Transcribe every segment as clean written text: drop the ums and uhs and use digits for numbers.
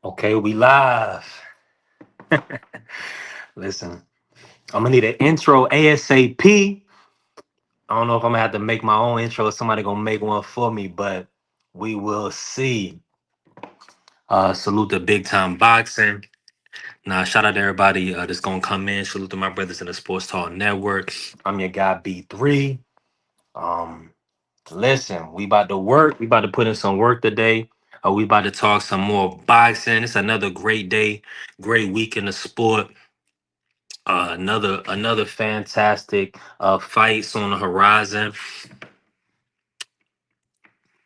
Okay, we live. Listen, I'm gonna need an intro ASAP. I don't know if I'm gonna have to make my own intro or somebody gonna make one for me, but we will see. Salute to Big Time Boxing. Now, shout out to everybody that's gonna come in. Salute to my brothers in the Sports Talk Network. I'm your guy B3. Um, Listen, we about to work. We about to put in some work today. We about to talk some more boxing. It's another great day, great week in the sport. Another fantastic fights on the horizon,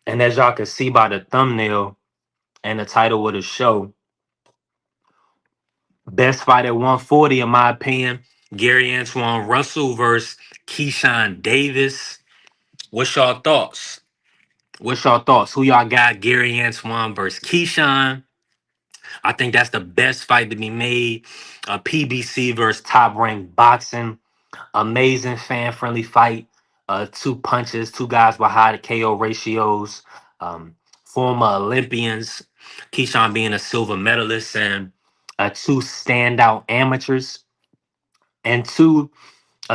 and as y'all can see by the thumbnail and the title of the show, best fight at 140 in my opinion. Gary Antuanne Russell versus Keyshawn Davis. What's y'all thoughts? What's y'all thoughts? Who y'all got? Gary Antuanne versus Keyshawn. I think that's the best fight to be made. PBC versus Top Rank Boxing. Amazing fan friendly fight. Two punches, two guys with high KO ratios. Former Olympians, Keyshawn being a silver medalist, and two standout amateurs, and two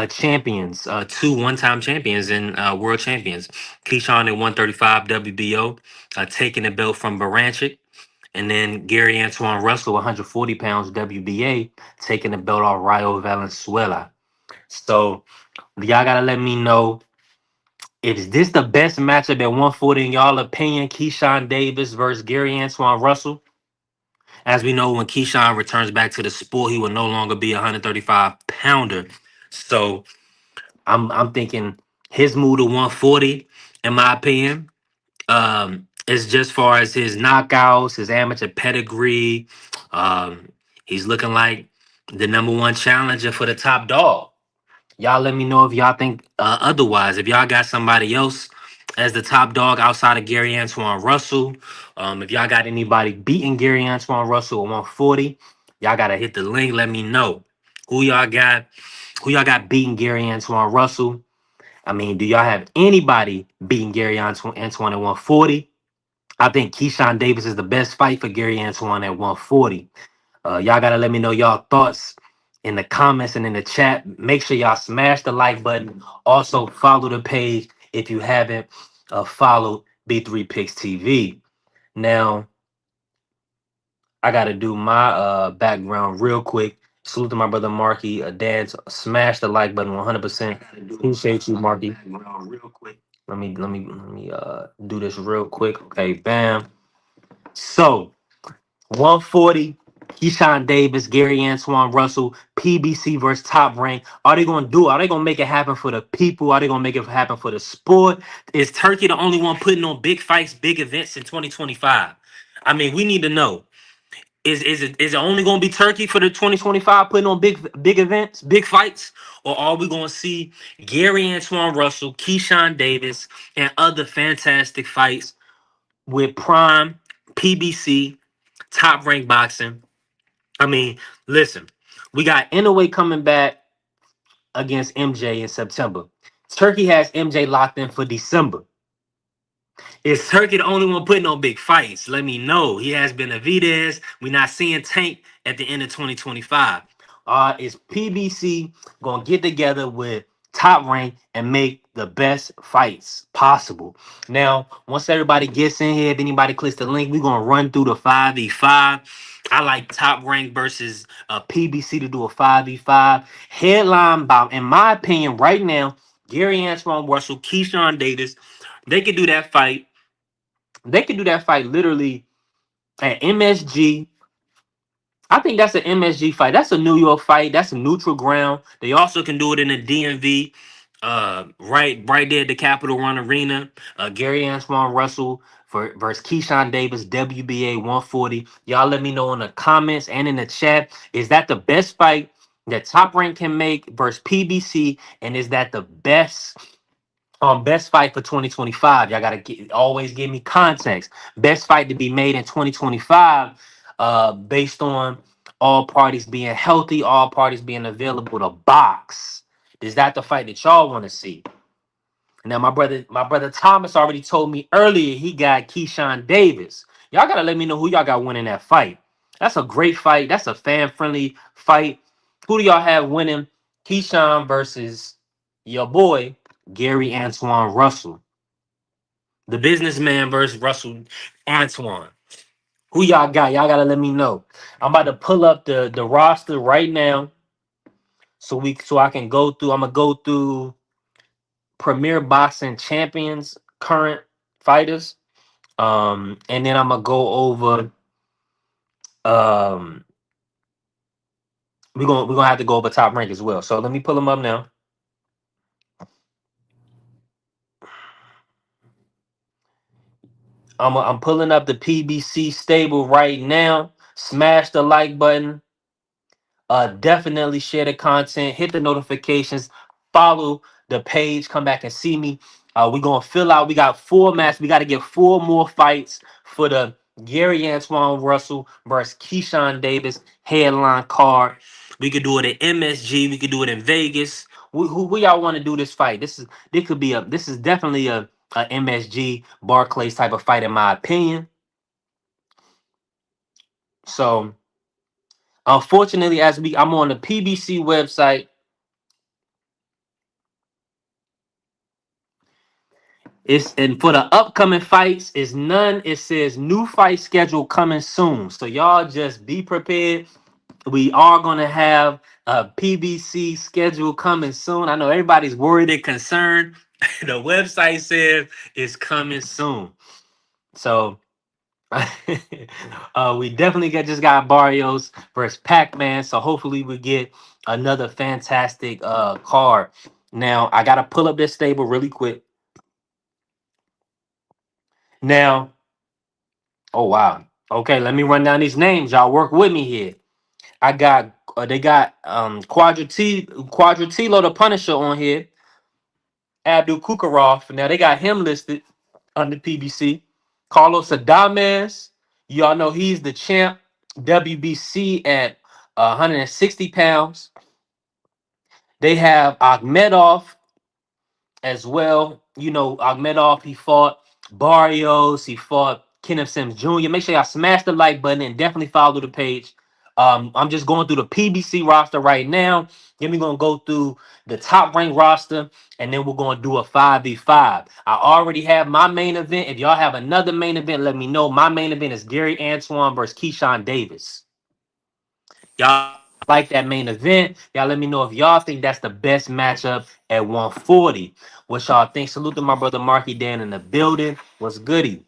champions, two one-time champions and world champions. Keyshawn at 135 WBO, taking the belt from Baranchik. And then Gary Antuanne Russell, 140 pounds WBA, taking the belt off Rayo Valenzuela. So y'all gotta let me know, is this the best matchup at 140 in y'all opinion? Keyshawn Davis versus Gary Antuanne Russell. As we know, when Keyshawn returns back to the sport, he will no longer be a 135 pounder. So I'm thinking his move to 140, in my opinion, is just far as his knockouts, his amateur pedigree. He's looking like the number one challenger for the top dog. Y'all let me know if y'all think otherwise. If y'all got somebody else as the top dog outside of Gary Antuanne Russell, if y'all got anybody beating Gary Antuanne Russell at 140, y'all gotta hit the link. Let me know who y'all got. Who y'all got beating Gary Antuanne Russell? I mean, do y'all have anybody beating Gary Antuanne at 140? I think Keyshawn Davis is the best fight for Gary Antuanne at 140. Y'all gotta let me know y'all thoughts in the comments and in the chat. Make sure y'all smash the like button. Also follow the page if you haven't followed B3 Picks TV. Now I gotta do my background real quick. Salute to my brother Marky. Dad, smash the like button 100%. Appreciate you, Marky. Let me do this real quick. Okay, bam. So 140, Keyshawn Davis, Gary Antuanne Russell, PBC versus Top Rank. Are they going to do it? Are they going to make it happen for the people? Are they going to make it happen for the sport? Is Turkey the only one putting on big fights, big events in 2025? I mean, we need to know. Is it only going to be Turkey for the 2025 putting on big events, big fights? Or are we going to see Gary Antuanne Russell, Keyshawn Davis, and other fantastic fights with Prime, PBC, Top Rank Boxing? I mean, listen, we got Inoue coming back against MJ in September. Turkey has MJ locked in for December. Is Turkey the only one putting on big fights? Let me know. He has Benavidez. We're not seeing Tank at the end of 2025. Is PBC going to get together with Top Rank and make the best fights possible? Now, once everybody gets in here, if anybody clicks the link, we're going to run through the 5v5. I like Top Rank versus PBC to do a 5v5. Headline bout, in my opinion, right now, Gary Antuanne Russell, Keyshawn Davis, they could do that fight. They could do that fight literally at MSG. I think that's an MSG fight. That's a New York fight. That's a neutral ground. They also can do it in the DMV, right there at the Capitol One Arena. Gary Antuanne Russell versus Keyshawn Davis, WBA 140. Y'all let me know in the comments and in the chat. Is that the best fight that Top Rank can make versus PBC? And is that the best fight for 2025? Y'all gotta always give me context. Best fight to be made in 2025, based on all parties being healthy, all parties being available to box. Is that the fight that y'all want to see? Now, my brother Thomas already told me earlier he got Keyshawn Davis. Y'all gotta let me know who y'all got winning that fight. That's a great fight. That's a fan friendly fight. Who do y'all have winning? Keyshawn versus your boy Gary Antoine Russell, the businessman versus Russell Antoine. Who y'all got? Y'all gotta let me know. I'm about to pull up the roster right now, so I can go through. I'm gonna go through Premier Boxing Champions, current fighters. And then I'm gonna go over. Um, we're gonna have to go over top rank as well. So let me pull them up now. I'm pulling up the PBC stable right now. Smash the like button. Definitely share the content, hit the notifications, follow the page, come back and see me. We're gonna fill out. We got 4 matches. We got to get 4 more fights for the Gary Antoine Russell versus Keyshawn Davis headline card. We could do it at MSG. We could do it in Vegas. Who y'all want to do this fight? This is definitely a MSG Barclays type of fight in my opinion. So unfortunately, I'm on the PBC website. It's and for the upcoming fights, is none. It says new fight schedule coming soon. So y'all just be prepared. We are gonna have a PBC schedule coming soon. I know everybody's worried and concerned. The website says it's coming soon. So we definitely just got Barrios versus Pac-Man. So hopefully we get another fantastic card. Now I gotta pull up this stable really quick. Now, oh wow. Okay, let me run down these names. Y'all work with me here. I got they got Quadratilo the Punisher on here. Abdul Kukarov. Now they got him listed under PBC. Carlos Adames. Y'all know he's the champ. WBC at 160 pounds. They have Akhmedov as well. You know, Akhmedov, he fought Barrios, he fought Kenneth Sims Jr. Make sure y'all smash the like button and definitely follow the page. I'm just going through the PBC roster right now. Then we're gonna go through the top ranked roster, and then we're gonna do a 5v5. I already have my main event. If y'all have another main event, let me know. My main event is Gary Antoine versus Keyshawn Davis. Y'all like that main event? Y'all let me know if y'all think that's the best matchup at 140. What y'all think? Salute to my brother Marky Dan in the building. What's goody?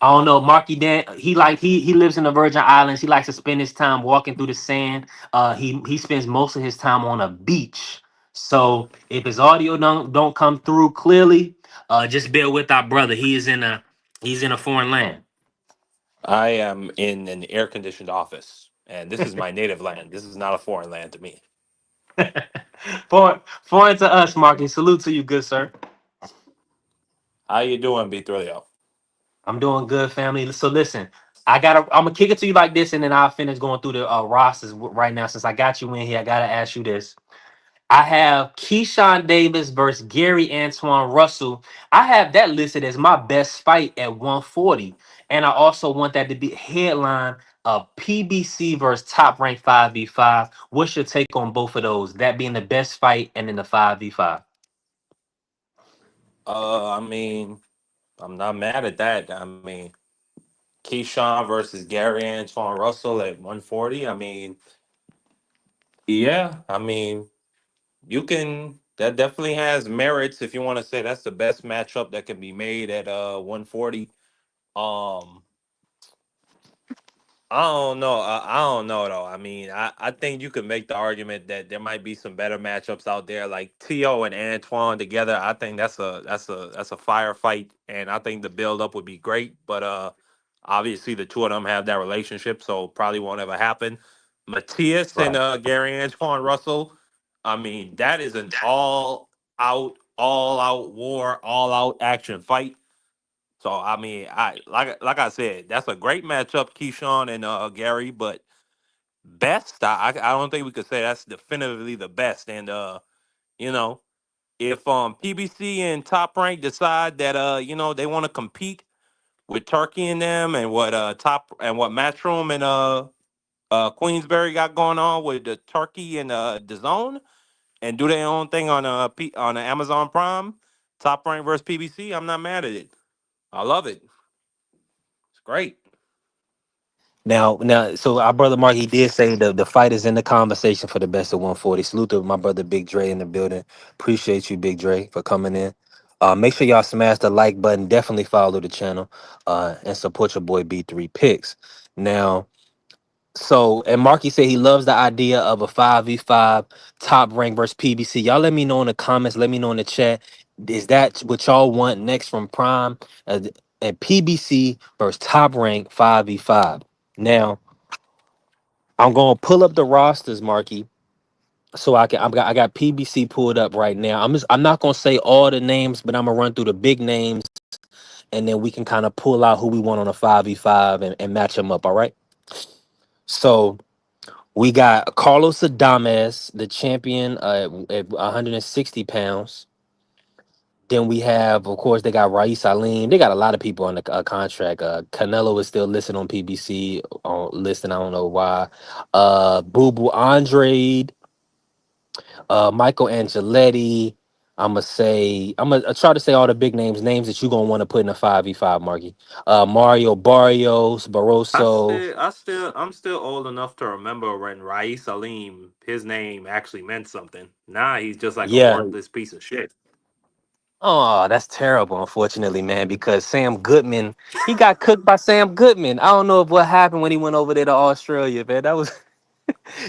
I don't know, Marky Dan. He lives in the Virgin Islands. He likes to spend his time walking through the sand. He spends most of his time on a beach. So if his audio don't come through clearly, just bear with our brother. He's in a foreign land. I am in an air conditioned office, and this is my native land. This is not a foreign land to me. Foreign to us, Marky. Salute to you, good sir. How you doing, B3O? I'm doing good, family. So listen, I'm gonna kick it to you like this, and then I'll finish going through the rosters right now. Since I got you in here, I gotta ask you this. I have Keyshawn Davis versus Gary Antoine Russell. I have that listed as my best fight at 140, and I also want that to be headline of PBC versus Top Rank 5v5. What's your take on both of those? That being the best fight, and then the 5v5. I mean, I'm not mad at that. I mean, Keyshawn versus Gary Antoine Russell at 140. I mean, yeah. I mean, you can. That definitely has merits if you want to say that's the best matchup that can be made at 140. Um, I don't know though. I mean, I think you could make the argument that there might be some better matchups out there, like Tio and Antoine together. I think that's a firefight, and I think the build up would be great. But obviously the two of them have that relationship, so probably won't ever happen. Matthias and Right. Gary Antoine Russell. I mean, that is an all out war, all out action fight. So I mean, like I said, that's a great matchup, Keyshawn and Gary. But best, I don't think we could say that's definitively the best. And you know, if PBC and Top Rank decide that they want to compete, with Turkey and them, and what top and what Matchroom and Queensberry got going on with the Turkey and the Zone, and do their own thing on on Amazon Prime. Top Rank versus PBC. I'm not mad at it. I love it. It's great. Now, so our brother Mark, he did say the fight is in the conversation for the best of 140. Salute to my brother Big Dre in the building. Appreciate you, Big Dre, for coming in. Make sure y'all smash the like button. Definitely follow the channel and support your boy B3 Picks. Now, so, and Marky said he loves the idea of a 5v5 top rank versus PBC. Y'all let me know in the comments. Let me know in the chat. Is that what y'all want next from Prime? And PBC versus top rank 5v5. Now, I'm gonna pull up the rosters, Marky, so I got PBC pulled up right now. I'm not gonna say all the names, but I'm gonna run through the big names, and then we can kind of pull out who we want on a 5v5 and match them up. All right. So we got Carlos Adames, the champion at 160 pounds. Then we have, of course, they got Raís Salim. They got a lot of people on the contract. Canelo is still listed on PBC on listing. I don't know why. Boo Boo Andrade, Michael Angeletti. I'm gonna try to say all the big names that you're gonna want to put in a 5v5, Marky. Mario Barrios, Barroso. I'm still old enough to remember when Raís Salim, his name actually meant something. Now he's just like a Yeah. worthless piece of shit. Oh, that's terrible, unfortunately, man, because Sam Goodman, he got cooked by Sam Goodman. I don't know if what happened when he went over there to Australia, man. That was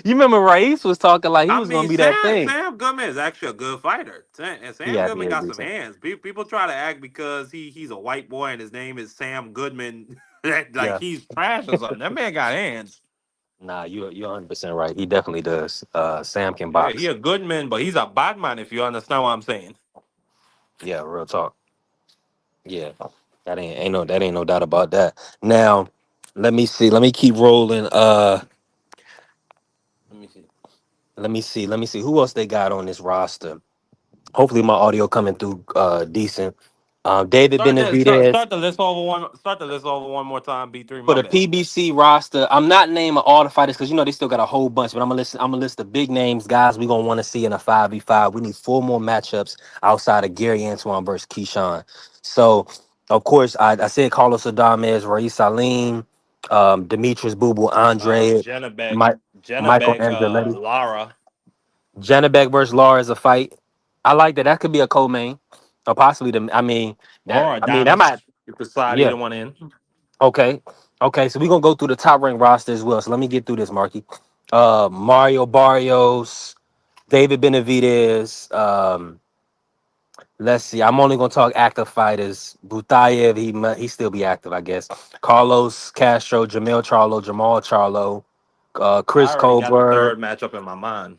you remember Raíz was talking like he I was gonna mean, be that thing. Sam Goodman is actually a good fighter. Sam Yeah, he Goodman is got some decent. hands. People try to act because he's a white boy and his name is Sam Goodman, that like Yeah. he's trash or something. That man got hands. Nah, you're 100% right. He definitely does. Sam can Yeah, he box. a good man, but he's a bad man if you understand what I'm saying. Yeah, real talk. Yeah. That ain't no doubt about that. Now, let me see. Let me keep rolling. Let me see. Let me see who else they got on this roster. Hopefully my audio coming through decent. David Benavidez. Start the list over one more time. B3, For my the bad. PBC roster, I'm not naming all the fighters because they still got a whole bunch, but I'm gonna list the big names, guys. We gonna want to see in a 5v5. We need four more matchups outside of Gary Antoine versus Keyshawn. So, of course, I said Carlos Adames, Raís Salim, Demetrius Bubu, Andre, Jennebeck, Mike, Michael Jennebeck, Angeletti. Lara, Janabek versus Law is a fight. I like that. That could be a co-main, or possibly the. or That might. Adamas. You could slide Yeah. either one in. Okay. Okay. So we're gonna go through the top rank roster as well. So let me get through this, Marky. Mario Barrios, David Benavidez. Let's see. I'm only gonna talk active fighters. Butayev, he still be active, I guess. Carlos Castro, Jamel Charlo, Jamal Charlo, I Chris already got the Colbert. third matchup in my mind.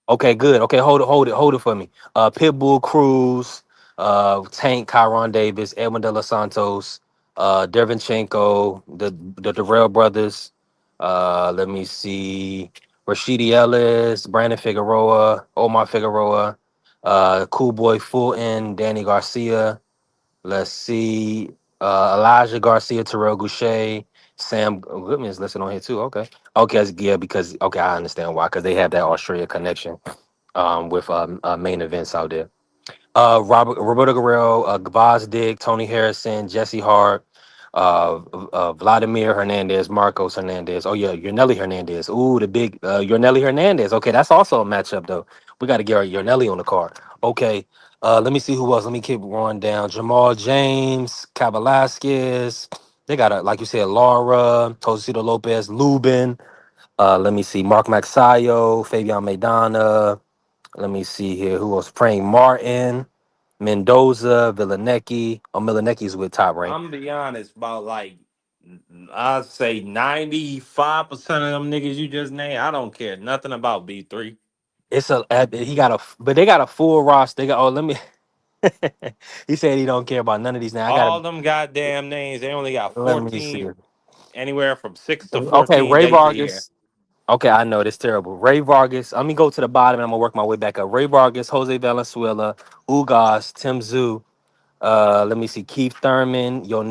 Okay, good. Okay, hold it for me. Pitbull Cruz, Tank, Kyron Davis, Edwin De Los Santos, Dervinchenko, the Darrell brothers. Let me see. Rashidi Ellis, Brandon Figueroa, Omar Figueroa, Cool Boy Fulton, Danny Garcia. Let's see. Elijah Garcia, Terrell Goucher, Sam Goodman is listed on here too. Okay. Okay, yeah, because okay, I understand why, because they have that Australia connection with main events out there. Roberto Guerrero, Gvozdyk, Tony Harrison, Jesse Hart, Vladimir Hernandez, Marcos Hernandez. Oh yeah, Yernelli Hernandez. Ooh, the big Yernelli Hernandez. Okay, that's also a matchup though. We got to get our Yernelli on the card. Okay, let me see who else. Let me keep going down. Jamal James, Kavalasquez. They got a like you said, Laura, Tosito Lopez, Lubin. Let me see, Mark Maxayo, Fabian Maidana. Let me see here. Who else? Frank Martin, Mendoza, Villanecki. Oh, Milanecki's with top rank. I'm be honest about like I'd say 95% of them niggas you just named. I don't care nothing about B3. It's he got but they got a full roster. They got let me. He said he don't care about none of these now. I got to All them goddamn names. They only got let me see. 14, anywhere from 6 to Okay, 14 Ray dates a year. Vargas. Okay, I know this terrible. Ray Vargas. Let me go to the bottom and I'm gonna work my way back up. Ray Vargas, Jose Valenzuela, Ugas, Tim Zoo. Let me see. Keith Thurman, Yo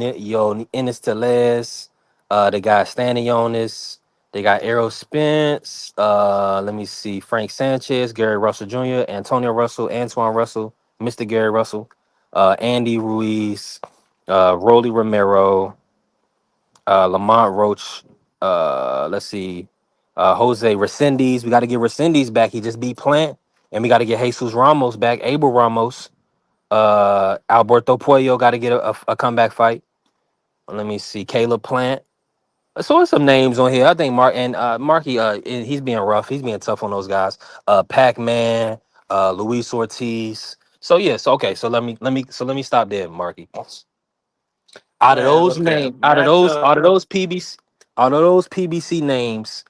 Ennis Telez. They got Stanionis. They got Errol Spence. Let me see. Frank Sanchez, Gary Russell Jr., Antonio Russell, Antoine Russell, Mr. Gary Russell, Andy Ruiz, Rolly Romero, Lamont Roach. Let's see. Jose Resendez. We got to get Resendez back. He just beat Plant. And we got to get Jesus Ramos back. Abel Ramos. Alberto Puello got to get a comeback fight. Let me see. Caleb Plant. So there's some names on here. I think Marky, he's being rough. He's being tough on those guys. Pac-Man, Luis Ortiz. So yes, okay. So let me stop there, Marky. Out of Man, those look names, at matchup. out of those PBC names,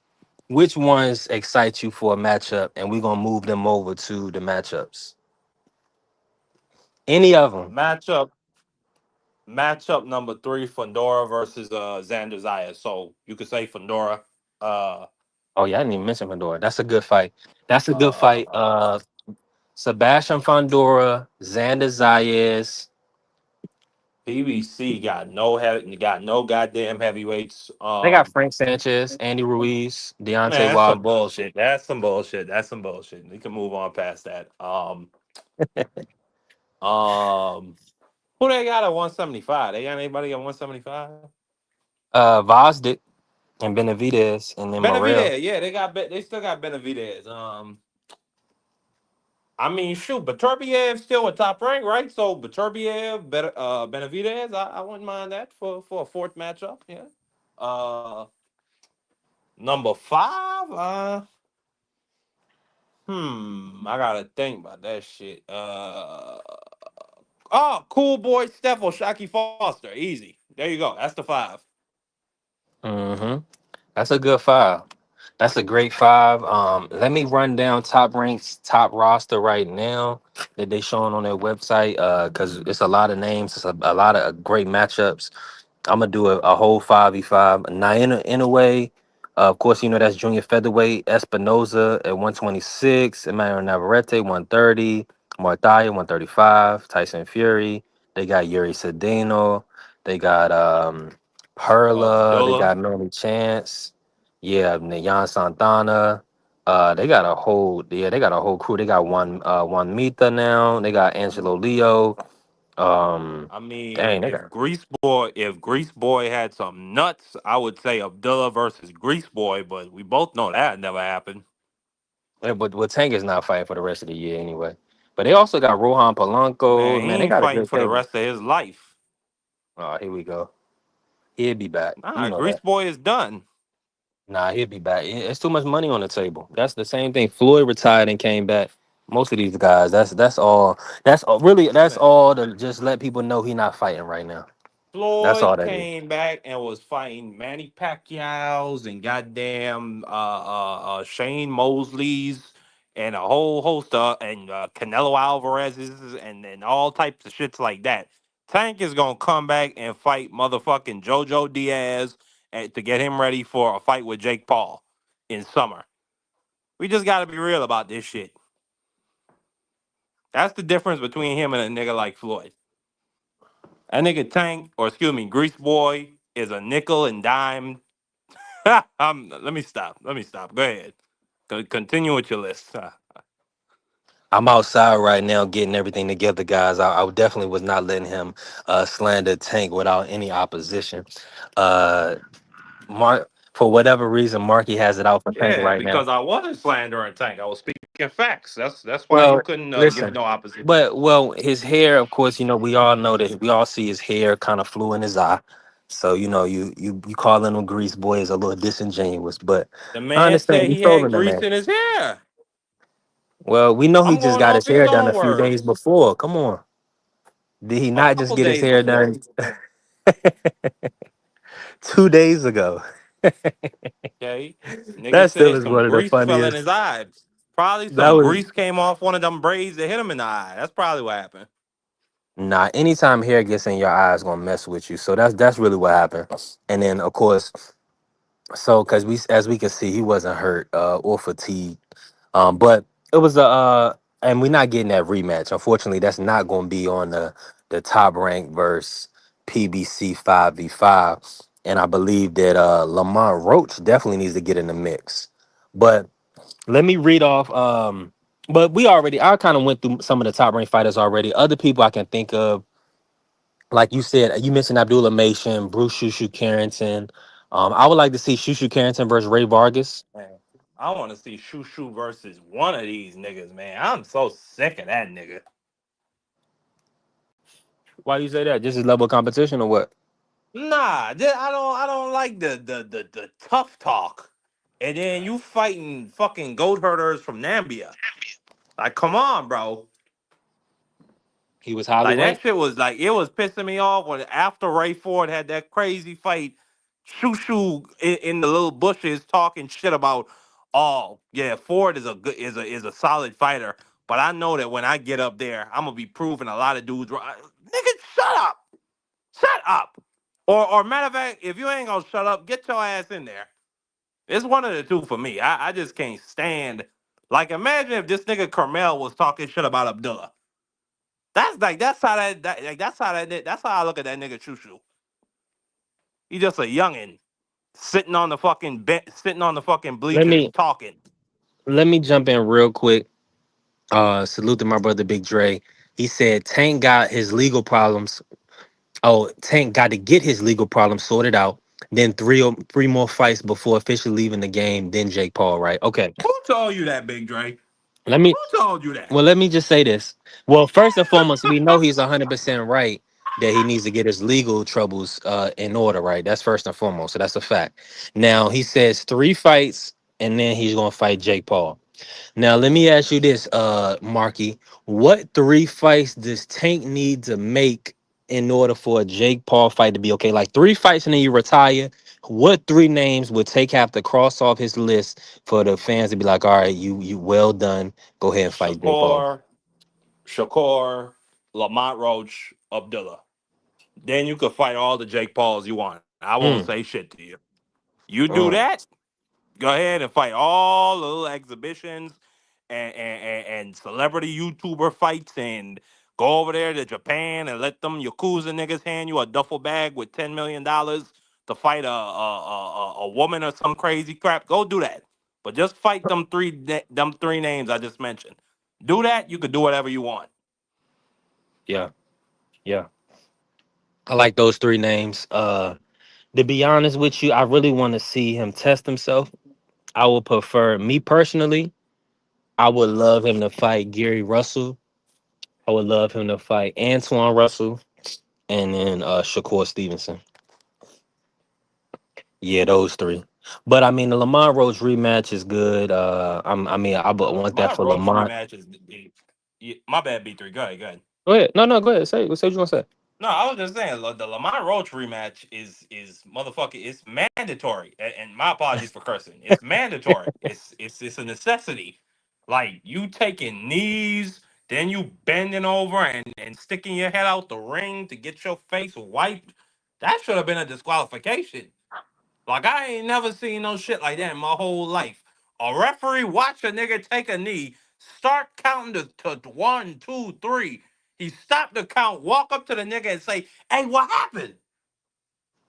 which ones excite you for a matchup? And we're gonna move them over to the matchups. Any of them? Matchup. Matchup number three: Fedora versus Xander Zayas. So you could say Fedora. Uh, Oh yeah, I didn't even mention Fedora. That's a good fight. That's a good uh, fight. Sebastian Fondora, Xander Zayas. PBC got no goddamn heavyweights. They got Frank Sanchez, Andy Ruiz, Deontay Man, that's some Wilder. bullshit. That's some bullshit. That's some bullshit. We can move on past that. Um, who they got at 175? They got anybody at 175? Vosdick and Benavidez and then Morrell. Benavidez, yeah, they still got Benavidez. I mean, shoot, Beterbiev still a top rank, right? So Beterbiev, Benavidez, I wouldn't mind that for a fourth matchup. Yeah. Uh, number five. I gotta think about that shit. Cool boy, Steph or Shocky Foster, easy. There you go. That's the five. Mm-hmm. That's a good five. That's a great five. Let me run down top ranks, top roster right now that they showing on their website. Because it's a lot of names, it's a lot of great matchups. I'm gonna do a whole 5v5. Now in a way, of course, you know that's junior featherweight. Espinoza at 126, Emmanuel Navarrete 130, Marthaia 135, Tyson Fury. They got Yuri Sedano. They got Perla. They Abdullah. got Manny Chance. Yeah, Jan Santana. They got a whole crew. They got one Mita now. They got Angelo Leo. I mean, Dang, they got. If Grease Boy had some nuts, I would say Abdullah versus Grease Boy, but we both know that never happened. Yeah, but Tank is not fighting for the rest of the year anyway. But they also got Rohan Polanco. Man, he Man, they ain't got a fighting good for the table. rest of his life. Oh, here we go. He'll be back. You Nah, know Grease that. Boy is done. Nah, he'll be back. It's too much money on the table. That's the same thing. Floyd retired and came back. Most of these guys, that's all. That's all, really that's Man, all to just let people know he not fighting right now. That's all Floyd that is. came back and was fighting Manny Pacquiao's and goddamn Shane Mosley's and a whole host of and Canelo Alvarez's and all types of shits like that. Tank is gonna come back and fight motherfucking JoJo Diaz to get him ready for a fight with Jake Paul in summer. We just gotta be real about this shit. That's the difference between him and a nigga like Floyd. That nigga Tank, or excuse me, Grease Boy, is a nickel and dime. Let me stop. Let me stop. Go ahead. Continue with your list. I'm outside right now getting everything together, guys. I definitely was not letting him slander Tank without any opposition. Uh, Mark, for whatever reason, Marky has it out for Tank Yeah, right now. because I wasn't slandering Tank. I was speaking facts. That's why you Well, couldn't give listen, no opposition. but his hair, of course, we all know that we all see his hair kind of flew in his eye. So you calling him Grease Boy is a little disingenuous, but The I man understand said you he had trolling the grease man. in his hair. Well, we know he I'm just going got off his his hair done a own few days words. before. Come on, did he A not just couple get his days hair before. done 2 days ago? Okay. Nigga That still said is some one of the grease fell in his funniest. eye. Probably That some was grease came off one of them braids that hit him in the eye. That's probably what happened. Nah, anytime hair gets in your eye, it's gonna mess with you. So that's really what happened. And then of course, so because as we can see, he wasn't hurt or fatigued. But it was and we're not getting that rematch. Unfortunately, that's not gonna be on the top rank versus PBC 5v5. And I believe that Lamont Roach definitely needs to get in the mix. But let me read off. But I kind of went through some of the top ranked fighters already. Other people I can think of, like you said, you mentioned Abdullah Mason, Bruce Shushu Carrington. I would like to see Shushu Carrington versus Ray Vargas. Man, I want to see Shoo Shoo versus one of these niggas, man. I'm so sick of that nigga. Why do you say that? Just his level of competition or what? Nah, I don't like the tough talk. And then you fighting fucking goat herders from Nambia. Like, come on, bro. He was highly Like that ranked. shit was like it was pissing me off when after Ray Ford had that crazy fight, Shoo Shoo in the little bushes talking shit about, oh yeah, Ford is a good is a solid fighter, but I know that when I get up there, I'm gonna be proving a lot of dudes wrong. Nigga, shut up. Or matter of fact, if you ain't gonna shut up, get your ass in there. It's one of the two for me. I just can't stand. Like, imagine if this nigga Carmel was talking shit about Abdullah. That's how I look at that nigga Choo Choo. He just a youngin sitting on the fucking Let bleachers me talking. let me jump in real quick. Salute to my brother Big Dre. He said Tank got his legal problems. Oh, Tank got to get his legal problems sorted out. Then three more fights before officially leaving the game. Then Jake Paul, right? Okay. Who told you that, Big Dre? Let me Who told you that? Well, let me just say this. Well, first and foremost, we know he's 100% right that he needs to get his legal troubles in order, right? That's first and foremost. So that's a fact. Now, he says 3 fights and then he's going to fight Jake Paul. Now, let me ask you this, Marky. What 3 fights does Tank need to make in order for a Jake Paul fight to be okay? Like 3 fights and then you retire. What 3 names would Tank have to cross off his list for the fans to be like, all right, you well done. Go ahead and fight Jake Paul. Shakur, Shakur, Lamont Roach, Abdullah. Then you could fight all the Jake Pauls you want. I won't Mm, say shit to you. You do mm. that, go ahead and fight all the little exhibitions and celebrity YouTuber fights and go over there to Japan and let them Yakuza niggas hand you a duffel bag with $10 million to fight a woman or some crazy crap. Go do that. But just fight them three names I just mentioned. Do that, you could do whatever you want. Yeah, yeah. I like those 3 names. To be honest with you, I really want to see him test himself. I would prefer, me personally, I would love him to fight Gary Russell. I would love him to fight Antoine Russell and then Shakur Stevenson. Yeah, those 3. But I mean, the Lamont Roach rematch is good. I mean, I would want that My for Roach Lamont. rematch is my bad, B3. Go ahead, go ahead. Go ahead. No, no, go ahead. Say what you want to say. No, I was just saying the Lamont Roach rematch is motherfucker. It's mandatory. And my apologies for cursing. It's mandatory. It's a necessity. Like you taking knees, then you bending over and sticking your head out the ring to get your face wiped. That should have been a disqualification. Like I ain't never seen no shit like that in my whole life. A referee watch a nigga take a knee, start counting to one, two, three. He stopped the count, walk up to the nigga and say, "Hey, what happened?"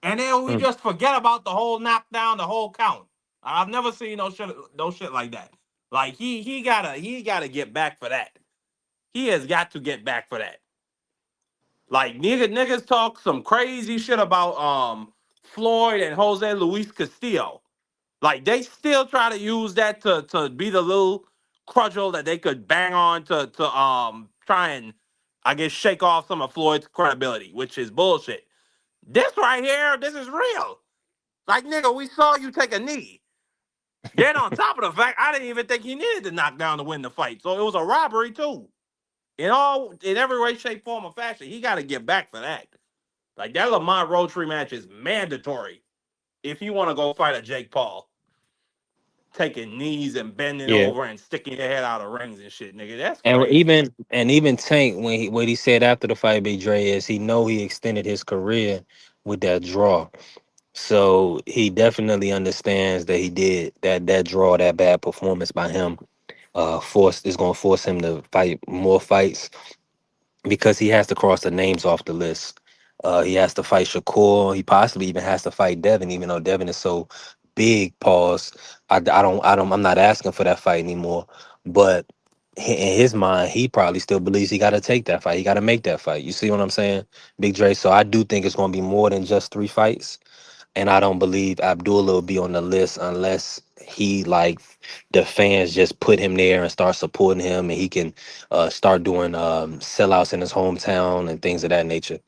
And then we Mm, just forget about the whole knockdown, the whole count. I've never seen no shit like that. Like he gotta get back for that. He has got to get back for that. Like niggas talk some crazy shit about Floyd and Jose Luis Castillo. Like they still try to use that to be the little cudgel that they could bang on to try and I guess shake off some of Floyd's credibility, which is bullshit. This right here, this is real. Like nigga, we saw you take a knee. Then on top of the fact, I didn't even think he needed to knock down to win the fight. So it was a robbery too. In every way, shape, form, or fashion, he got to get back for that. Like that Lamont Roach rematch is mandatory if you want to go fight a Jake Paul. Taking knees and bending yeah. over and sticking your head out of rings and shit, nigga. That's And crazy. even Tank, when what he said after the fight, Big Dre, is he know he extended his career with that draw. So he definitely understands that he did that draw, that bad performance by him. Force is gonna force him to fight more fights. because he has to cross the names off the list. He has to fight Shakur. He possibly even has to fight Devin, even though Devin is so big. Pause. I'm not asking for that fight anymore. But in his mind, he probably still believes he got to take that fight. He got to make that fight. You see what I'm saying, Big Dre? So I do think it's going to be more than just 3 fights, and I don't believe Abdullah will be on the list unless he like the fans just put him there and start supporting him, and he can start doing sellouts in his hometown and things of that nature.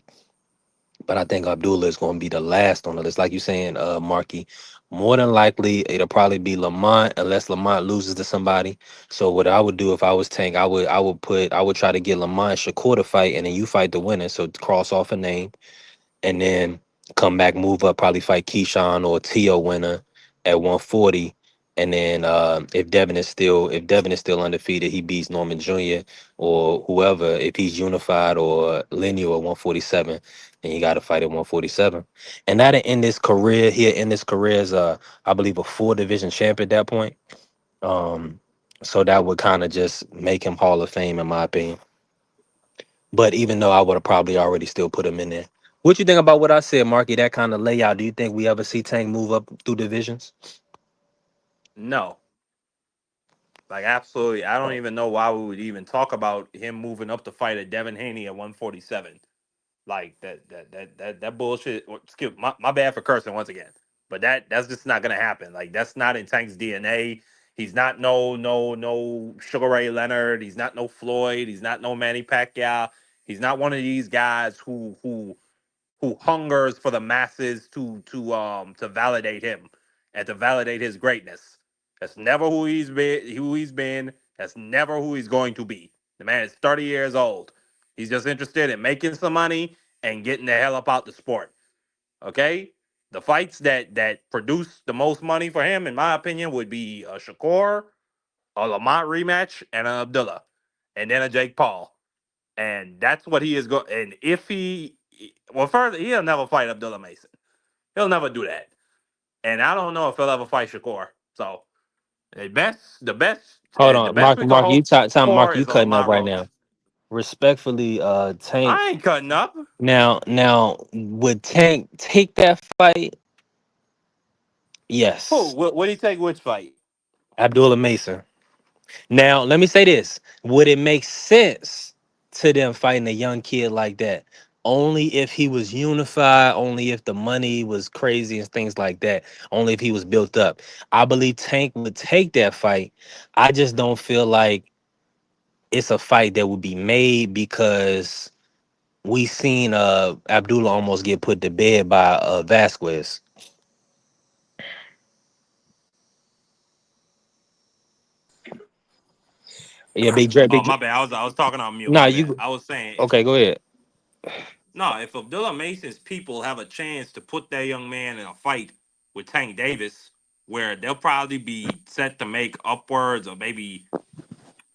But I think Abdullah is going to be the last on the list, like you saying, Marky. More than likely, it'll probably be Lamont unless Lamont loses to somebody. So what I would do if I was Tank, I would try to get Lamont Shakur to fight, and then you fight the winner. So cross off a name, and then come back, move up, probably fight Keyshawn or Tio winner at 140. And then if Devin is still undefeated, he beats Norman Jr. or whoever. If he's unified or lineal at 147, then you got to fight at 147. And that'll end his career. He'll end his career as I believe a 4 division champ at that point. Um, so that would kind of just make him Hall of Fame in my opinion. But even though I would have probably already still put him in there. What you think about what I said, Marky? That kind of layout. Do you think we ever see Tank move up through divisions? No, like absolutely. I don't even know why we would even talk about him moving up to fight at Devin Haney at 147. Like that bullshit. Excuse my bad for cursing once again, but that's just not gonna happen. Like that's not in Tank's DNA. He's not no Sugar Ray Leonard. He's not no Floyd. He's not no Manny Pacquiao. He's not one of these guys who hungers for the masses to validate him and to validate his greatness. That's never who he's been. Who he's been. That's never who he's going to be. The man is 30 years old. He's just interested in making some money and getting the hell up out the sport. Okay, the fights that produce the most money for him, in my opinion, would be a Shakur, a Lamont rematch, and an Abdullah, and then a Jake Paul, and that's what he is going. And if he, well, further, he'll never fight Abdullah Mason. He'll never do that. And I don't know if he'll ever fight Shakur. So Hold the on, best Mark. we can Mark, hope Mark, for you is a cutting up Lamont right Roach. now. Respectfully, Tank. I ain't cutting up. Now, would Tank take that fight? Who? Yes, What do you take? Which fight? Abdullah Mason. Now, let me say this. Would it make sense to them fighting a young kid like that? Only if he was unified, only if the money was crazy and things like that, only if he was built up. I believe Tank would take that fight. I just don't feel like it's a fight that would be made because we seen Abdullah almost get put to bed by Vasquez. Yeah, Big Dre, Oh Big Dre. my bad. I was talking on mute. Nah, My bad. you I was saying if okay, go ahead. no, if Abdullah Mason's people have a chance to put that young man in a fight with Tank Davis, where they'll probably be set to make upwards or maybe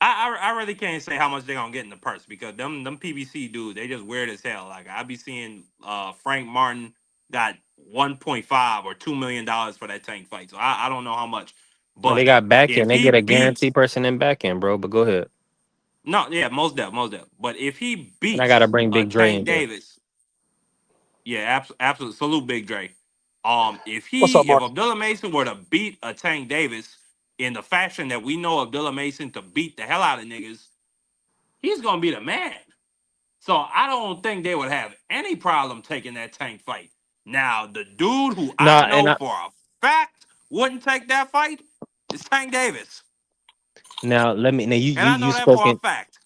I really can't say how much they're gonna get in the purse because them PBC dudes they just weird as hell. Like I be seeing Frank Martin got 1.5 or $2 million for that Tank fight, so I don't know how much, Well, they but got back end. if They he get a beats guaranteed person in back end, bro. But go ahead. no, yeah, most def. But if he And I gotta beats bring Big Dre Tank in here. Davis, yeah, absolutely. Salute Big Dre. What's up, If Mark? Abdullah Mason were to beat a Tank Davis in the fashion that we know Abdullah Mason to beat the hell out of niggas, he's gonna be the man. So I don't think they would have any problem taking that Tank fight. Now, the dude who I Nah, and know for a fact wouldn't take that fight is Tank Davis, now let me. Now and I know that for a fact.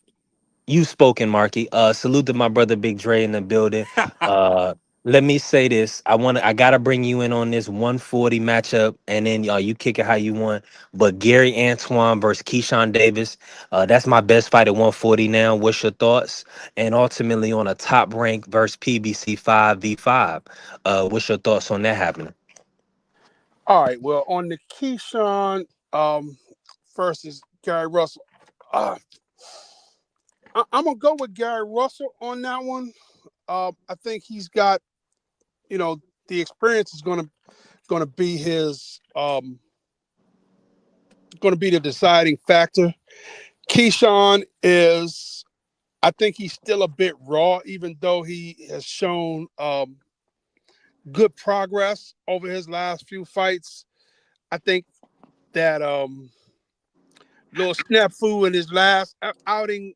you spoken, Marky. Salute to my brother Big Dre in the building. Uh, let me say this. I gotta bring you in on this 140 matchup, and then you kick it how you want. But Gary Antuanne versus Keyshawn Davis, that's my best fight at 140 now. What's your thoughts? And ultimately on a top rank versus PBC 5v5. What's your thoughts on that happening? All right. Well, on the Keyshawn versus Gary Russell, uh, I'm gonna go with Gary Russell on that one. I think he's got, you know, the experience is gonna be his gonna be the deciding factor. Keyshawn is, I think he's still a bit raw, even though he has shown good progress over his last few fights. I think that little snafu in his last outing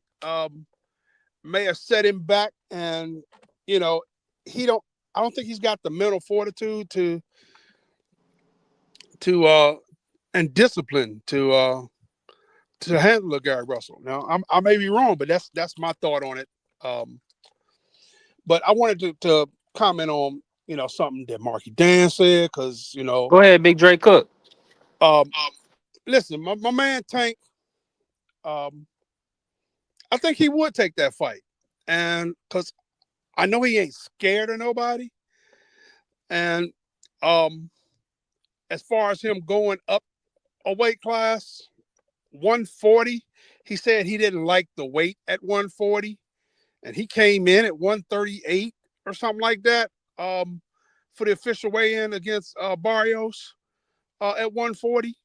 may have set him back, and you know he don't. I don't think he's got the mental fortitude to and discipline to handle a Gary Russell. Now I may be wrong, but that's my thought on it. Um, but I wanted to comment on something that Marky Dan said because Go ahead, Big Dre Cook. um, listen, my man Tank. Um, I think he would take that fight, and because I know he ain't scared of nobody, and um, as far as him going up a weight class, 140, he said he didn't like the weight at 140, and he came in at 138 or something like that for the official weigh-in against Barrios at 140,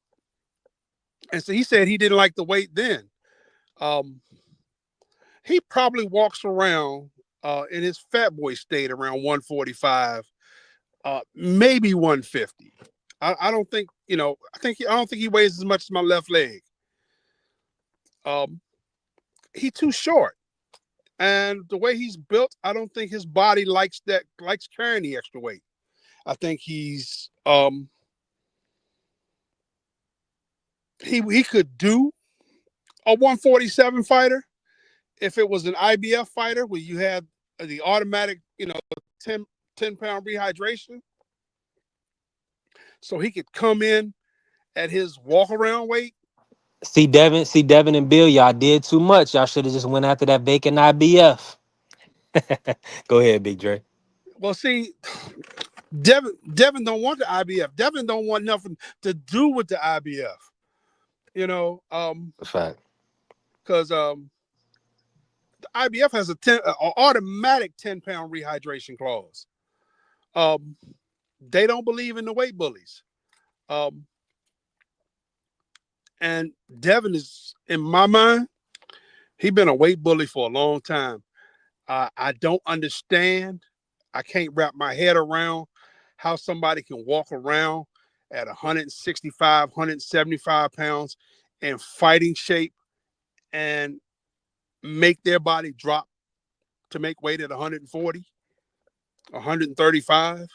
and so he said he didn't like the weight then. Um, he probably walks around in his fat boy state around 145, maybe 150. I don't think I don't think he weighs as much as my left leg. Um, he's too short, and the way he's built, I don't think his body likes carrying the extra weight. I think he could do a 147 fighter if it was an IBF fighter where you had the automatic 10 pound rehydration, so he could come in at his walk around weight. See Devin and Bill, y'all did too much. Y'all should have just went after that vacant IBF. Go ahead, Big Dre. Well, see, Devin don't want the IBF. Devin don't want nothing to do with the IBF. You know, A fact. because the IBF has a automatic 10 pound rehydration clause. Um, they don't believe in the weight bullies. Um, and Devin is, in my mind, he been a weight bully for a long time. I don't understand. I can't wrap my head around how somebody can walk around at 165, 175 pounds in fighting shape and make their body drop to make weight at 140, 135.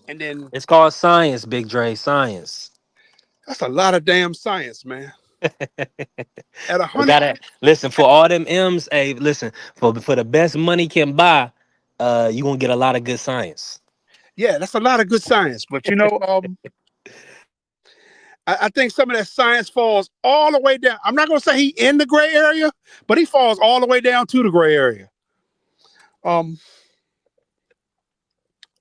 And then It's called science, Big Dre. Science. that's a lot of damn science, man. At We 100, gotta listen for all them M's. Hey, listen for the best money can buy. You gonna get a lot of good science. yeah, that's a lot of good science. But I think some of that science falls all the way down. I'm not going to say he in the gray area, but he falls all the way down to the gray area. Um,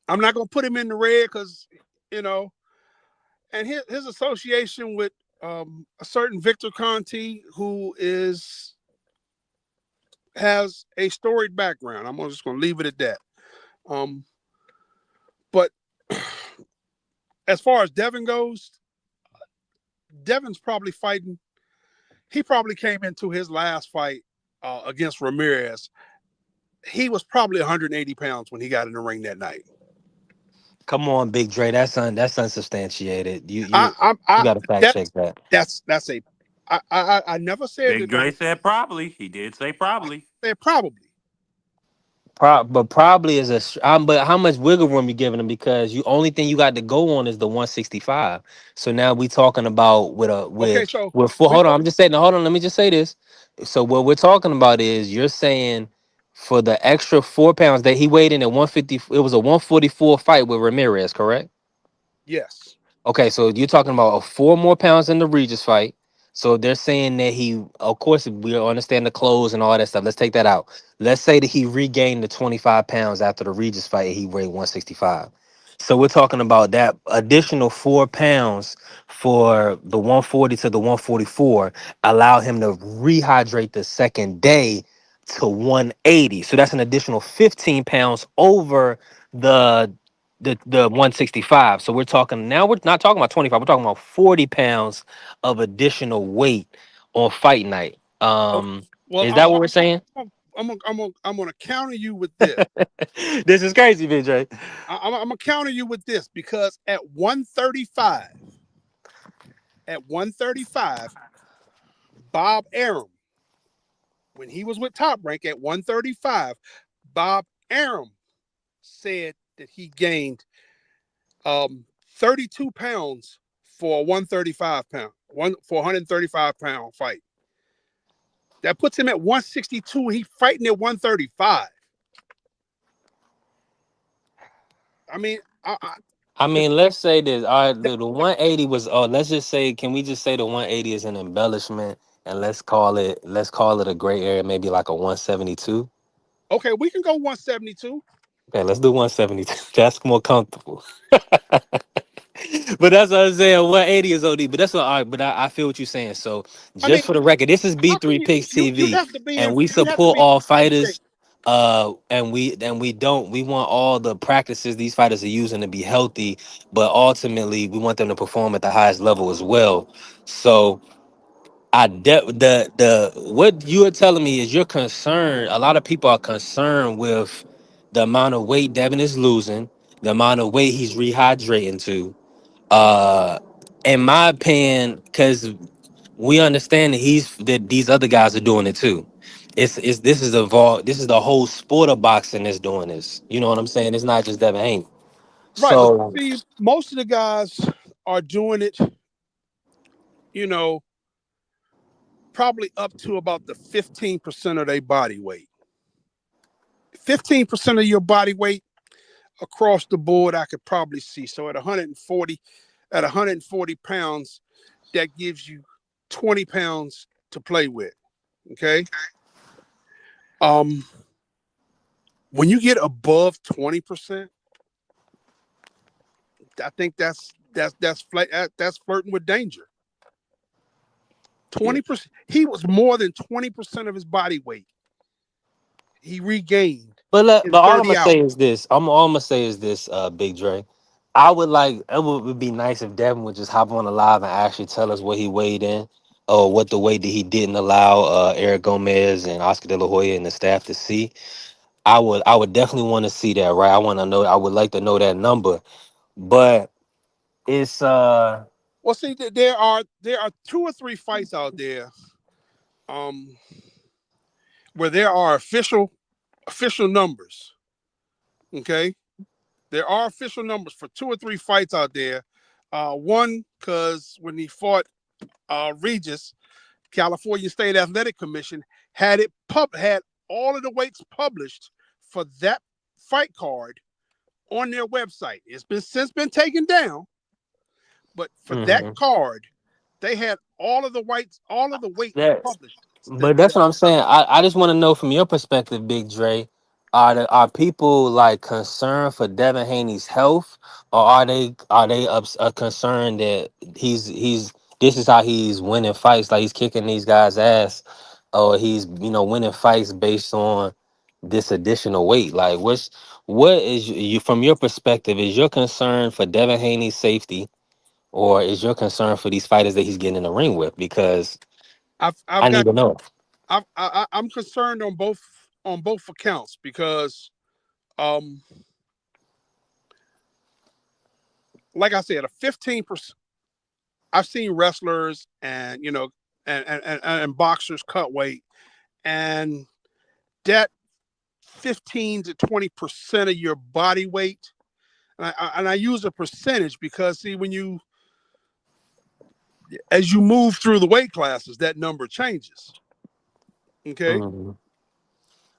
I'm not going to put him in the red because, you know, and his association with a certain Victor Conti who has a storied background. I'm just going to leave it at that. Um, but as far as Devin goes, Devin's probably fighting. He probably came into his last fight against Ramirez. He was probably 180 pounds when he got in the ring that night. Come on, Big Dre. That's unsubstantiated. You I, you I, you I gotta fact that check that. that's a. I never said Big that. Dre said probably. He did say I probably. said probably. But probably is but how much wiggle room you giving them because you only thing you got to go on is the 165. So now we talking about Okay, so with four. we Hold on, go. I'm just saying. Hold on, let me just say this. So what we're talking about is you're saying for the extra 4 pounds that he weighed in at 150, it was a 144 fight with Ramirez, correct? Yes. Okay, so you're talking about 4 more pounds in the Regis fight. So they're saying that he, of course, we understand the clothes and all that stuff. Let's take that out. Let's say that he regained the 25 pounds after the Regis fight and he weighed 165. So we're talking about that additional 4 pounds for the 140 to the 144 allow him to rehydrate the second day to 180. So that's an additional 15 pounds over the the 165. So we're talking now, we're not talking about 25, we're talking about 40 pounds of additional weight on fight night. O- Um Well, Is that what we're saying? I'm gonna counter you with this. This is crazy, Big J. I'm gonna counter you with this because at 135, Bob Arum, when he was with Top Rank at 135, Bob Arum said that he gained 32 pounds for a 135 pound, one for a 135 pound fight. That puts him at 162. He fighting at 135. I mean, I the, mean, let's say this. All right, the 180 was. Oh, let's just say. Can we just say the 180 is an embellishment, and let's call it a gray area, maybe like a 172. okay, we can go 172. Okay, let's do 172. That's more comfortable. But that's what I'm saying. 180 is OD. But that's what. All right, but I feel what you're saying. So I mean, just for the record, this is how can B3 you Picks you TV, have to be and in we you have to support be all BJ. fighters. And we don't. We want all the practices these fighters are using to be healthy, but ultimately we want them to perform at the highest level as well. So the what you are telling me is you're concerned. A lot of people are concerned with the amount of weight Devin is losing, the amount of weight he's rehydrating to. Uh, in my opinion, because we understand that these other guys are doing it too. It's this is evolved. This is the whole sport of boxing that's doing this. You know what I'm saying? It's not just Devin Haney. Right, but So see, most of the guys are doing it, you know, probably up to about the 15% of their body weight. 15% of your body weight across the board, I could probably see. So at 140 pounds, that gives you 20 pounds to play with. Okay. Um, when you get above 20%, I think that's flirting with danger. yeah. 20%. He was more than 20% of his body weight. He regained But in all I'm 30 gonna say hours. is this. All I'm gonna say is this, Big Dre. I would like it would be nice if Devin would just hop on the live and actually tell us what he weighed in, or what the weight that he didn't allow Eric Gomez and Oscar De La Hoya and the staff to see. I would definitely want to see that, right? I want to know. I would like to know that number. But it's Well, see, there are two or three fights out there, um, where there are official numbers. Okay, there are official numbers for two or three fights out there. One, because when he fought Regis, California State Athletic Commission had all of the weights published for that fight card on their website. It's been since been taken down, but for that mhm. card, they had all of the weights that. published. That, But that's that what I'm saying. I just want to know from your perspective, Big Dre, are people like concerned for Devin Haney's health, or are they concerned that he's this is how he's winning fights, like he's kicking these guys' ass, or he's winning fights based on this additional weight? Like, what is you from your perspective? Is your concern for Devin Haney's safety, or is your concern for these fighters that he's getting in the ring with? Because I've I need got to know. I'm concerned on both accounts because um like I said, a 15%. I've seen wrestlers and and boxers cut weight, and that 15 to 20% of your body weight. And I use a percentage because see, as you move through the weight classes, that number changes. Okay. Mhm.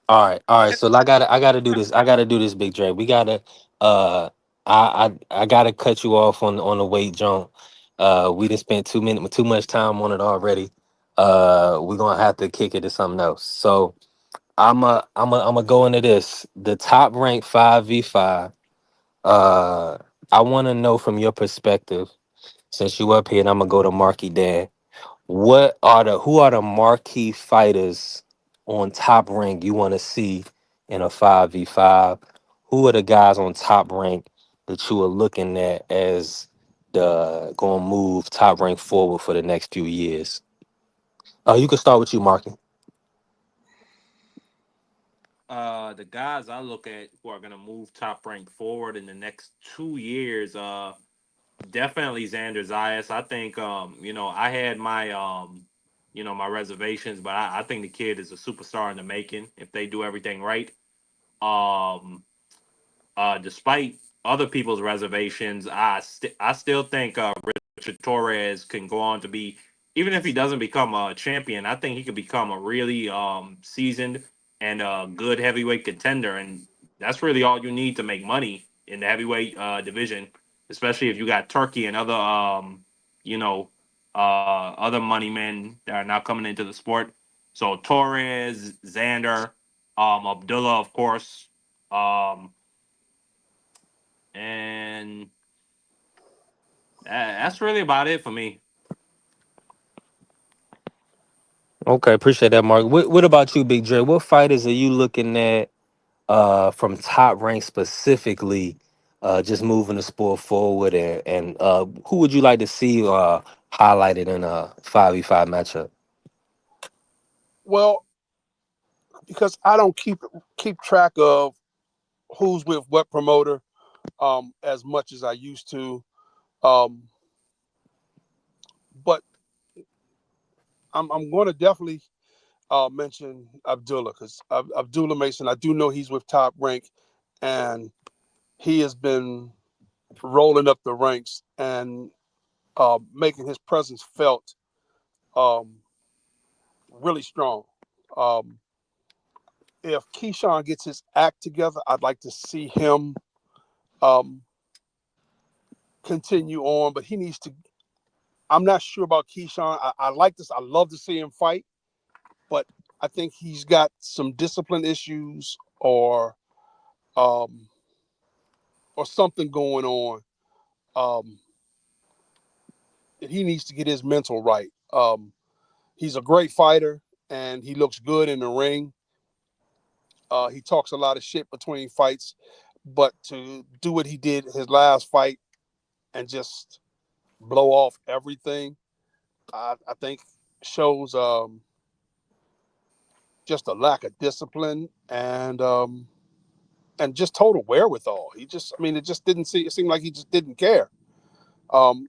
All right. So I gotta do this. I gotta do this, Big Dre. We gotta. Uh, I gotta cut you off on the weight jump. We just spent 2 minutes, too much time on it already. We're gonna have to kick it to something else. So I'm a go into this. The top ranked 5v5. Uh, I want to know from your perspective, since you up here, and I'm gonna go to Marky Dan. Who are the marquee fighters on Top Rank you want to see in a 5v5? Who are the guys on Top Rank that you are looking at as the going to move Top Rank forward for the next few years? You can start with you, Marky. The guys I look at who are gonna move Top Rank forward in the next 2 years, definitely Xander Zayas. I think I had my my reservations, but I think the kid is a superstar in the making if they do everything right. Um Despite other people's reservations, I still think Richard Torres can go on to be, even if he doesn't become a champion, I think he could become a really seasoned and good heavyweight contender, and that's really all you need to make money in the heavyweight division, especially if you got Turkey and other you know other money men that are now coming into the sport. So Torres, Xander, Abdullah, of course. Um, and that's really about it for me. Okay, appreciate that, Mark. What about you, Big Dre? What fighters are you looking at from Top Rank specifically, just moving the sport forward, and who would you like to see highlighted in a 5v5 matchup? Well, because I don't keep track of who's with what promoter as much as I used to. Um, but I'm going to definitely mention Abdullah because Abdullah Mason. I do know he's with Top Rank, and he has been rolling up the ranks and making his presence felt um, really strong. Um, if Keyshawn gets his act together, I'd like to see him um, continue on, but he needs to. I'm not sure about Keyshawn. I like this. I love to see him fight, but I think he's got some discipline issues um, or something going on. Um, and he needs to get his mental right. He's a great fighter and he looks good in the ring. He talks a lot of shit between fights, but to do what he did his last fight and just blow off everything, I think shows just a lack of discipline and just total wherewithal. He just, I mean, it just didn't see. It seemed like he just didn't care.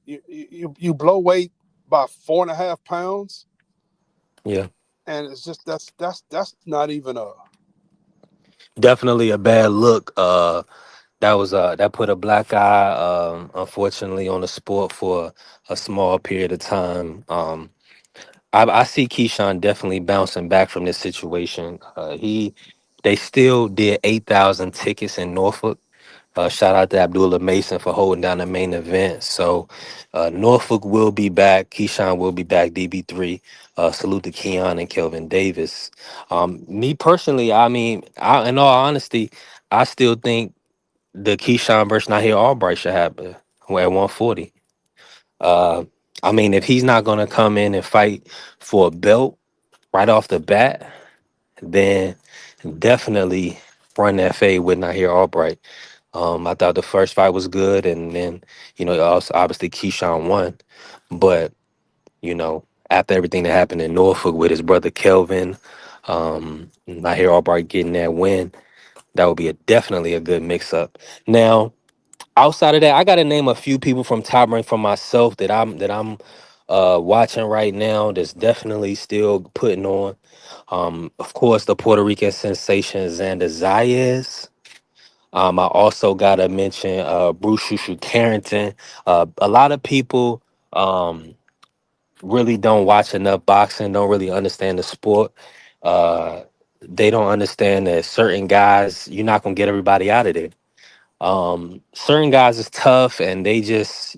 You blow weight by 4.5 pounds, Yeah, and it's just that's not even a. definitely a bad look. That put a black eye, unfortunately, on the sport for a small period of time. I see Keyshawn definitely bouncing back from this situation. They still did 8,000 tickets in Norfolk. Shout out to Abdullah Mason for holding down the main event. So Norfolk will be back. Keyshawn will be back. DB3. Salute to Keon and Kelvin Davis. Me personally, I mean, in all honesty, I still think the Keyshawn versus Nahir Albright should happen at 140. Uh, I mean, if he's not going to come in and fight for a belt right off the bat, then definitely run that fade with Nahir Albright. I thought the first fight was good, and then also obviously Keyshawn won, but after everything that happened in Norfolk with his brother Kelvin, Nahir Albright getting that win, that would be definitely a good mix up. Now, outside of that, I got to name a few people from Top Rank for myself that I'm watching right now. That's definitely still putting on. Of course, the Puerto Rican sensation Xander Zayas. I also gotta mention Bruce Shushu Carrington. A lot of people really don't watch enough boxing, don't really understand the sport. Uh, they don't understand that certain guys, you're not gonna get everybody out of there. Certain guys is tough and they just,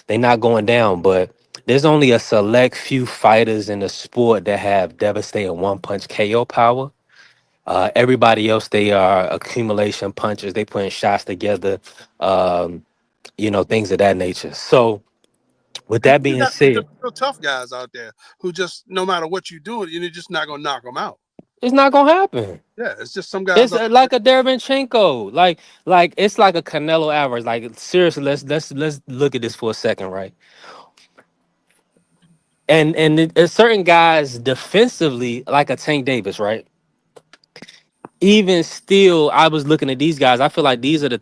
they not going down. But there's only a select few fighters in the sport that have devastating one punch KO power. Everybody else, they are accumulation punches. They putting shots together, um, things of that nature. So, with And that you being got the said, real tough guys out there who just no matter what you do, you're just not gonna knock them out. it's not gonna happen. Yeah, it's just some guys It's out there. like a Derevyanchenko, like it's like a Canelo Alvarez. Like seriously, let's look at this for a second, right? And certain guys defensively, like a Tank Davis, right? even still, I was looking at these guys. I feel like these are the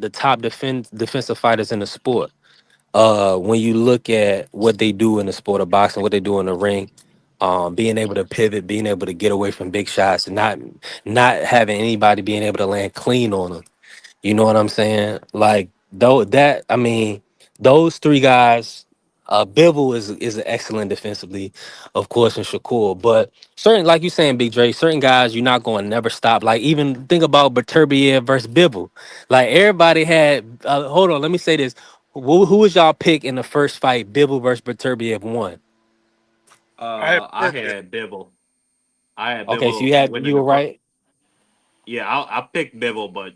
top defensive fighters in the sport. When you look at what they do in the sport of boxing, what they do in the ring, being able to pivot, being able to get away from big shots, and not having anybody being able to land clean on them. You know what I'm saying? Like though that I mean, those three guys, Bivol is an excellent defensively, of course, and Shakur. But certain, like you saying, Big Dre, certain guys you're not going to never stop. Like even think about Beterbiev versus Bivol. Like everybody had. Hold on, let me say this. Who was y'all pick in the first fight? Bivol versus Beterbiev won. I have I Serbia. had Bibble. I had Okay, so Bibble winning you the were first. right. Yeah, I picked Bibble, but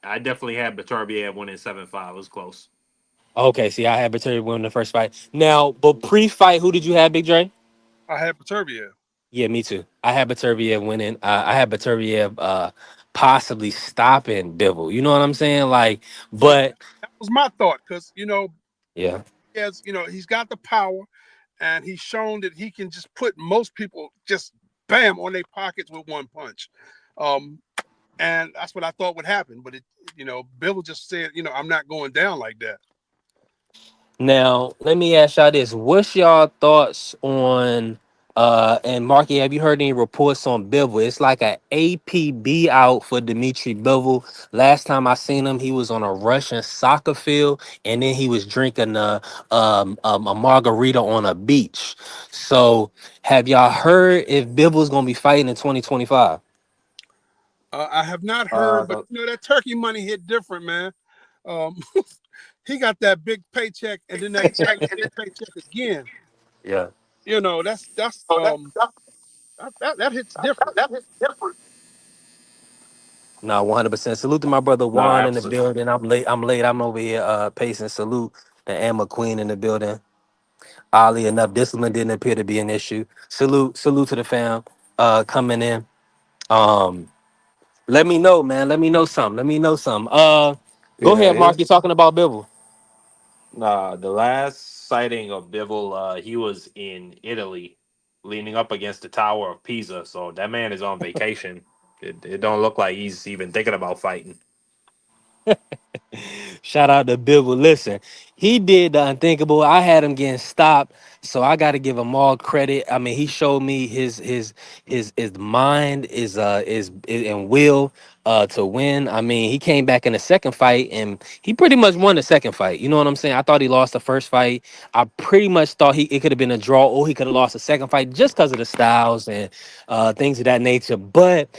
I definitely had Beterbiev winning 7-5. It was close. Okay, see, I had Beterbiev winning the first fight. Now, but pre-fight, who did you have, Big Dre? I have Serbia. Yeah, me too. I had Beterbiev winning. I had Beterbiev possibly stopping Bivol. You know what I'm saying? Like, Well, but that was my thought because yeah. he's got the power, and he's shown that he can just put most people just bam on their pockets with one punch. Um, and that's what I thought would happen. But Bill just said, I'm not going down like that. Now, let me ask y'all this. What's y'all thoughts on and Marky, have you heard any reports on Bivol? It's like a APB out for Dmitry Bivol. Last time I seen him, he was on a Russian soccer field and then he was drinking a margarita on a beach. So, have y'all heard if Bivol's going to be fighting in 2025? I have not Uh, heard, but the, that turkey money hit different, man. Um, he got that big paycheck, and then that big paycheck again. Yeah. That's that hits different. No, 100%. Salute to my brother no, Juan in the absolutely. building. I'm late. I'm over here pacing. Salute the Emma Queen in the building. Oddly enough, discipline didn't appear to be an issue. Salute to the fam coming in. Um, let me know, man. Let me know something. Let me know something. Go Yeah, ahead, Mark. You're talking about Bibble. the last sighting of Bibble, he was in Italy, leaning up against the Tower of Pisa. So that man is on vacation. It don't look like he's even thinking about fighting. Shout out to Bibble. Listen, he did the unthinkable. I had him getting stopped, so I got to give him all credit. I mean, he showed me his mind is and will to win. I mean, he came back in the second fight and he pretty much won the second fight. You know what I'm saying? I thought he lost the first fight. I pretty much thought it could have been a draw or he could have lost the second fight just because of the styles and things of that nature. But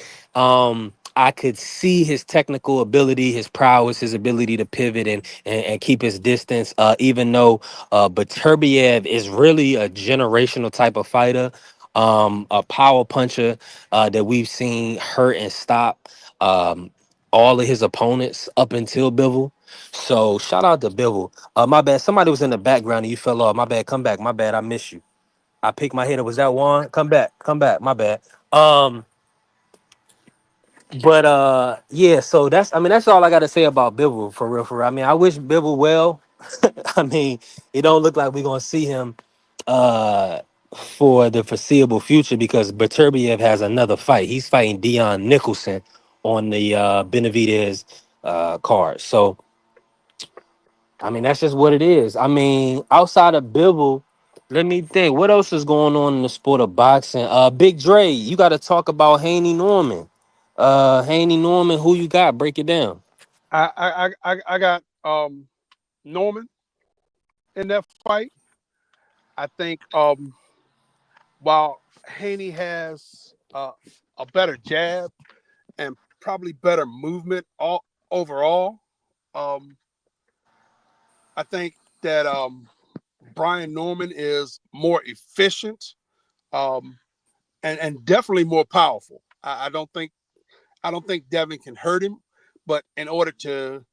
I could see his technical ability, his prowess, his ability to pivot and keep his distance. Even though Beterbiev is really a generational type of fighter, a power puncher that we've seen hurt and stop all of his opponents up until Bivol. So shout out to Bivol. My bad. Somebody was in the background and you fell off. My bad. Come back. My bad. I miss you. I picked my head up. Was that one? Come back. Come back. My bad. But yeah, so that's all I gotta say about Bivol for real, for real. I mean, I wish Bivol well. I mean, it don't look like we're gonna see him uh for the foreseeable future because Beterbiev has another fight. He's fighting Dion Nicholson on the Benavidez card. So I mean, that's just what it is. I mean, outside of Bivol, let me think. What else is going on in the sport of boxing? Big Dre, you got to talk about Haney Norman. Haney Norman, who you got? Break it down. I got Norman in that fight. I think while Haney has a better jab and probably better movement all overall, um, I think that Brian Norman is more efficient um, and definitely more powerful. I don't think Devin can hurt him, but in order to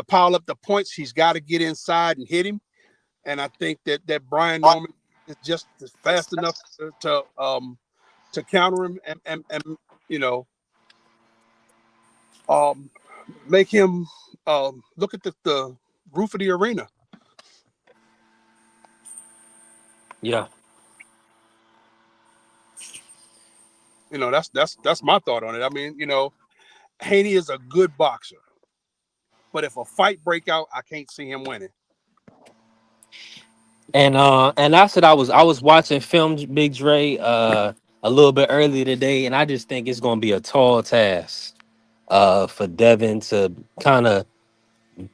pile up the points, he's got to get inside and hit him. And I think that Brian Norman is just fast enough to counter him and you know um, make him look at the roof of the arena. Yeah. That's my thought on it. I mean, Haney is a good boxer, but if a fight break out, I can't see him winning. And I said I was watching film Big Dre a little bit earlier today, and I just think it's gonna be a tall task for Devin to kind of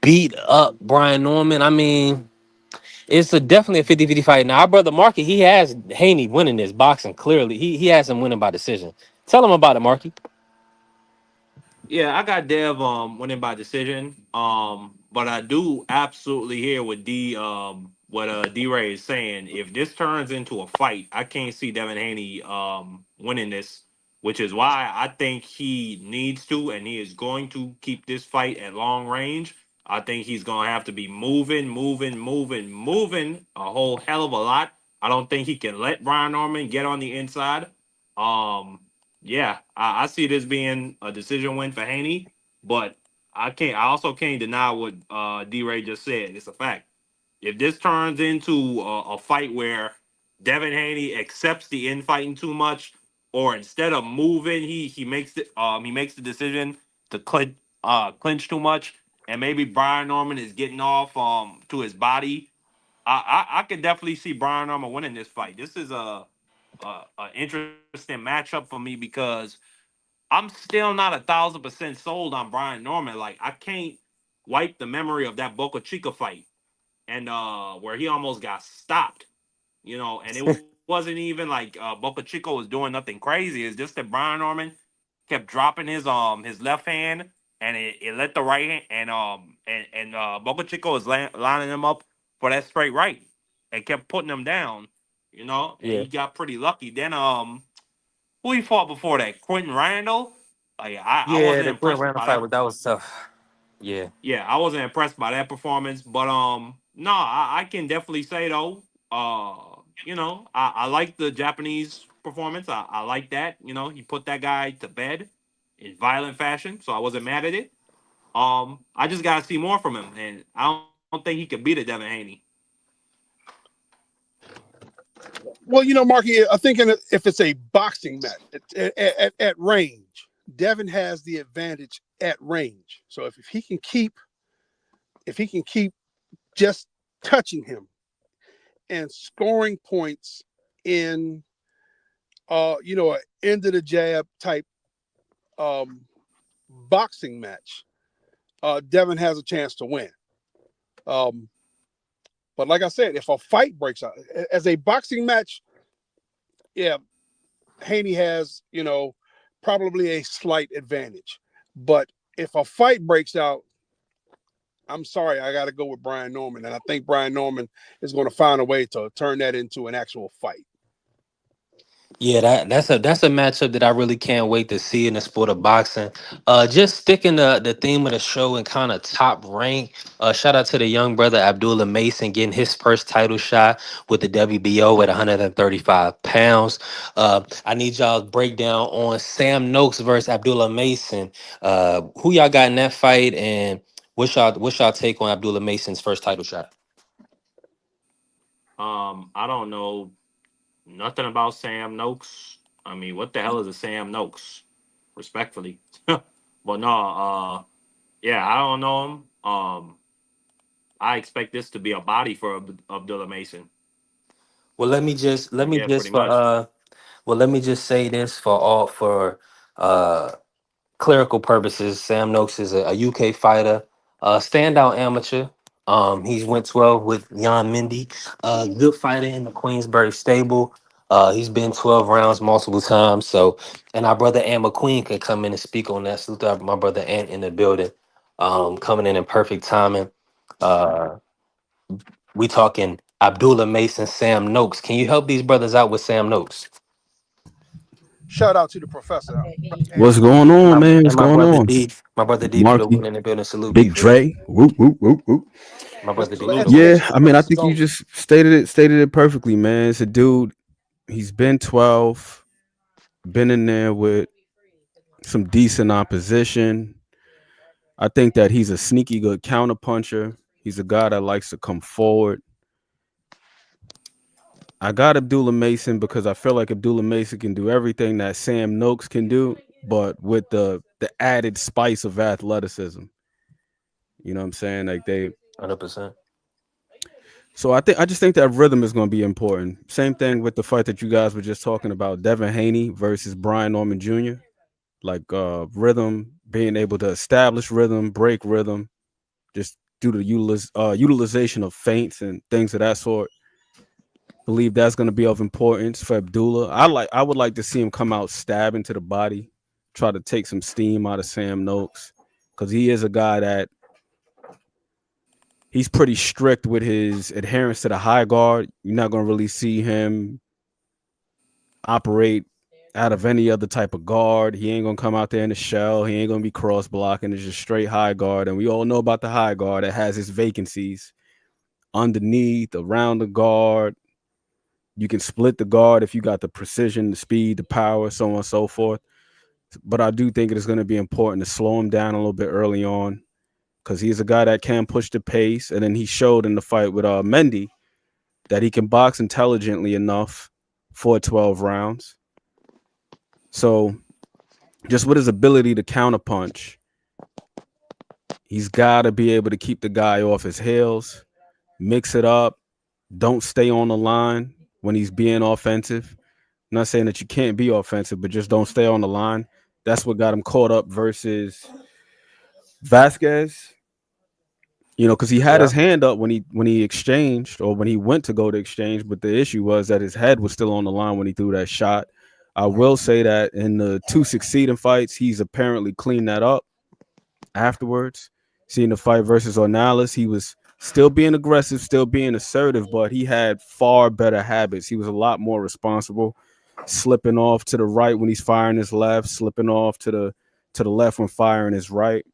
beat up Brian Norman. I mean, it's definitely a 50-50 fight. Now, our brother Marky, he has Haney winning this boxing clearly. He has him winning by decision. Tell him about it, Marky. Yeah, I got Dev winning by decision. But I do absolutely hear what D Ray is saying. If this turns into a fight, I can't see Devin Haney winning this, which is why I think he needs to and he is going to keep this fight at long range. I think he's gonna have to be moving a whole hell of a lot. I don't think he can let Brian Norman get on the inside. Um yeah, I see this being a decision win for Haney, but I also can't deny what D Ray just said. It's a fact. If this turns into a fight where Devin Haney accepts the infighting too much, or instead of moving, he makes the decision to clinch too much, and maybe Brian Norman is getting off to his body. I could definitely see Brian Norman winning this fight. This is a interesting matchup for me because I'm still not 1,000% sold on Brian Norman. Like I can't wipe the memory of that Boca Chica fight and where he almost got stopped, and it wasn't even like Boca Chico was doing nothing crazy. It's just that Brian Norman kept dropping his left hand and it let the right hand and Boca Chico was lining him up for that straight right and kept putting him down, and Yeah, he got pretty lucky. Then who he fought before that? Quentin Randall. Like I yeah, wasn't the Glenn impressed Randall by fight that. that was tough. Yeah, Yeah, I wasn't impressed by that performance. But no, I can definitely say though, I like the Japanese performance. I like that. He put that guy to bed in violent fashion, so I wasn't mad at it. I just gotta see more from him, and I don't think he could beat a Devin Haney. Well, Marky, I think if it's a boxing match at range, Devin has the advantage at range. So if he can keep just touching him and scoring points in an end of the jab type um, boxing match, Devin has a chance to win. Um, but like I said, if a fight breaks out as a boxing match, yeah, Haney has, probably a slight advantage. But if a fight breaks out, I'm sorry, I got to go with Brian Norman. And I think Brian Norman is going to find a way to turn that into an actual fight. yeah, that's a matchup that I really can't wait to see in the sport of boxing. Just sticking the theme of the show and kind of top rank. Shout out to the young brother Abdullah Mason getting his first title shot with the WBO at 135 pounds. I need y'all's breakdown on Sam Noakes versus Abdullah Mason. Who y'all got in that fight, and what's y'all take on Abdullah Mason's first title shot? I don't know nothing about Sam Noakes. I mean, what the hell is a Sam Noakes? Respectfully, but no, yeah, I don't know him. I expect this to be a body for Abdullah Mason. Well, let me Yeah, just pretty much. let me just say this for uh clerical purposes. Sam Noakes is a UK fighter, standout amateur. He's went 12 with Jan Mindy, good fighter in the Queensberry stable. He's been 12 rounds multiple times. So, and our brother Ant McQueen can come in and speak on that. Salute to my brother Ant in the building, coming in perfect timing. Uh, we talking Abdullah Mason, Sam Noakes. Can you help these brothers out with Sam Noakes? Shout out to the professor, Ant What's McQueen. going on, My, man? and What's my going brother on? D, my brother D for the Marky, win in the building. Salute D Big for the Dre. Whoop, whoop, whoop, whoop. my brother D Mr. for Salute the him. win. Yeah, Education for I mean, I purposes think you only. just stated it perfectly, man. It's a dude. He's been 12, been in there with some decent opposition. I think that he's a sneaky good counterpuncher. He's a guy that likes to come forward. I got Abdullah Mason because I feel like Abdullah Mason can do everything that Sam Noakes can do. but with the added spice of athleticism. You know what I'm saying? Like they 100%. So I just think that rhythm is going to be important. Same thing with the fight that you guys were just talking about, Devin Haney versus Brian Norman Jr. Like rhythm, being able to establish rhythm, break rhythm, just due to utilization of feints and things of that sort. Believe that's going to be of importance for Abdullah. I would like to see him come out stabbing to the body, try to take some steam out of Sam Noakes, because he is a guy that he's pretty strict with his adherence to the high guard. You're not going to really see him operate out of any other type of guard. He ain't gonna come out there in the shell. He ain't gonna be cross blocking. It's just straight high guard. And we all know about the high guard that has its vacancies underneath, around the guard. You can split the guard if you got the precision, the speed, the power, so on and so forth. But I do think it is going to be important to slow him down a little bit early on, because he's a guy that can push the pace. And then he showed in the fight with Mendy that he can box intelligently enough for 12 rounds. So just with his ability to counterpunch, he's got to be able to keep the guy off his heels, mix it up, don't stay on the line when he's being offensive. I'm not saying that you can't be offensive, but just don't stay on the line. That's what got him caught up versus Vasquez. You know, because he had Yeah. his hand up when he exchanged, or when he went to go to exchange, but the issue was that his head was still on the line when he threw that shot. I will say that in the two succeeding fights, he's apparently cleaned that up afterwards. Seeing the fight versus Ornalis, he was still being aggressive, still being assertive, but he had far better habits. He was a lot more responsible, slipping off to the right when he's firing his left, slipping off to the left when firing his right,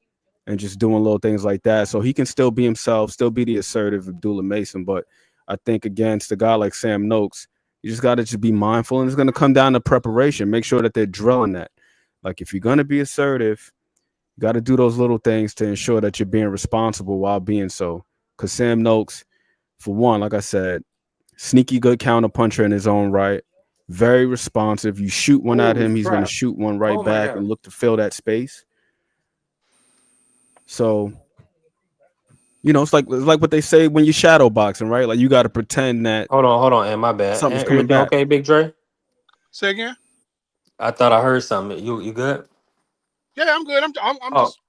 and just doing little things like that. So he can still be himself, still be the assertive Abdullah Mason. But I think against a guy like Sam Noakes, you just got to just be mindful, and it's going to come down to preparation. Make sure that they're drilling that. Like if you're going to be assertive, you got to do those little things to ensure that you're being responsible while being so. Because Sam Noakes, for one, like I said, sneaky good counter puncher in his own right, very responsive. You shoot one at Holy him, he's going to crap. shoot one right Oh my back and God. look to fill that space. So, you know, it's like what they say when you shadow boxing, right? Like you got to pretend that Hold on, and my bad. something's And coming everything back. okay, Big Dre? Say again. I thought I heard something. You good? Yeah, I'm good. I'm Oh, just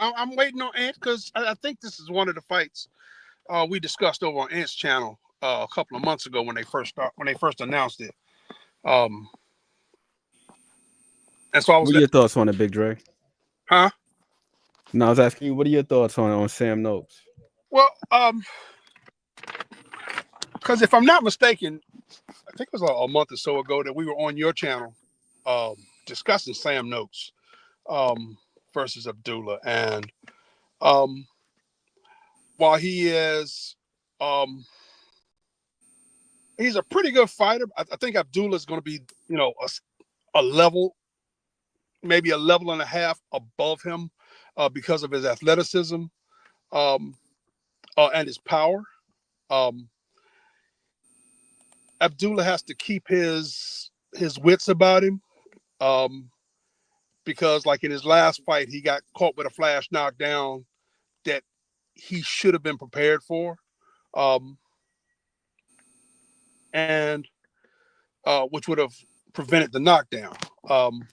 I'm waiting on Ant because I think this is one of the fights we discussed over on Ant's channel a couple of months ago when they first announced it. Um, and so I was What are your thoughts on it, Big Dre? huh? No, I was asking you, what are your thoughts on Sam Noakes? Well, because if I'm not mistaken, I think it was a month or so ago that we were on your channel discussing Sam Noakes versus Abdullah, and um, while he is he's a pretty good fighter, I think Abdullah is going to be a level, maybe a level and a half above him because of his athleticism um, and his power. Um, Abdullah has to keep his wits about him um, because, like in his last fight, he got caught with a flash knockdown that he should have been prepared for, um, and which would have prevented the knockdown. Um,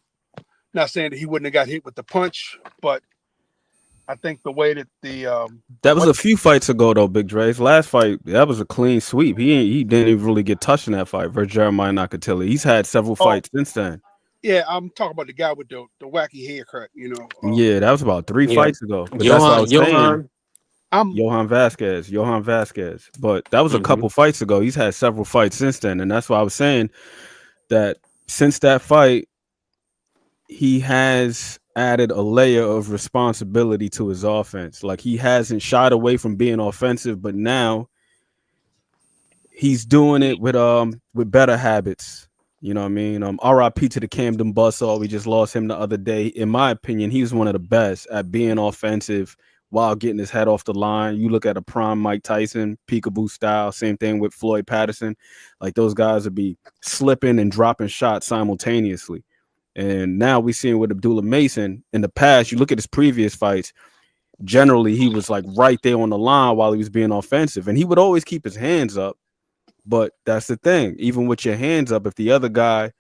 Not saying that he wouldn't have got hit with the punch, but I think the way that the That was way a few fights ago, though, Big Dre's last fight. That was a clean sweep. He didn't even really get touched in that fight versus Jeremiah Nakatili. He's had several oh fights since then. yeah, I'm talking about the guy with the wacky haircut. Yeah, that was about 3 yeah. fights ago. But that's what I Johan, was saying. Johan. I'm Johan Vasquez. But that was a Mm-hmm. couple fights ago. He's had several fights since then, and that's why I was saying that since that fight, he has added a layer of responsibility to his offense. Like he hasn't shied away from being offensive, but now he's doing it with better habits. You know what I mean? RIP to the Camden Buzzsaw. We just lost him the other day. In my opinion, he was one of the best at being offensive while getting his head off the line. You look at a prime Mike Tyson, peekaboo style. Same thing with Floyd Patterson. Like those guys would be slipping and dropping shots simultaneously. And now we seeing with Abdullah Mason in the past, you look at his previous fights, generally he was like right there on the line while he was being offensive. And he would always keep his hands up. But that's the thing. Even with your hands up, if the other guy,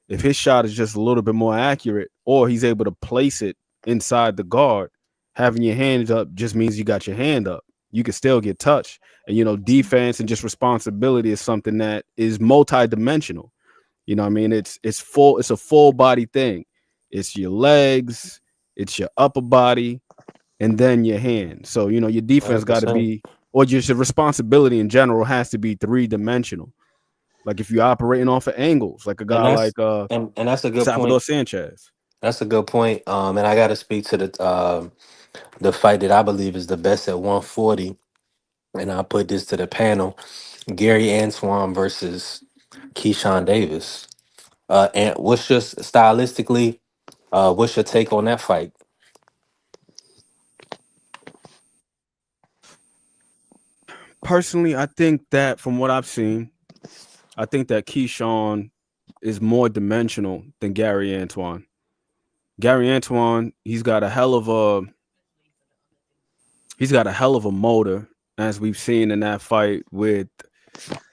if his shot is just a little bit more accurate, or he's able to place it inside the guard, having your hands up just means you got your hand up. You can still get touched. And defense and just responsibility is something that is multi-dimensional. I mean, it's a full body thing. It's your legs, it's your upper body, and then your hand. So, your defense got to 100%. be, or just your responsibility in general has to be three-dimensional. Like if you're operating off of angles, like a And guy that's like and that's a good Salvador point. Sanchez. That's a good point. And I got to speak to the fight that I believe is the best at 140, and I'll put this to the panel: Gary Antoine versus Keyshawn Davis. And what's just stylistically, what's your take on that fight? Personally, I think that from what I've seen, I think that Keyshawn is more dimensional than Gary Antoine. Gary Antoine, he's got a hell of a motor, as we've seen in that fight with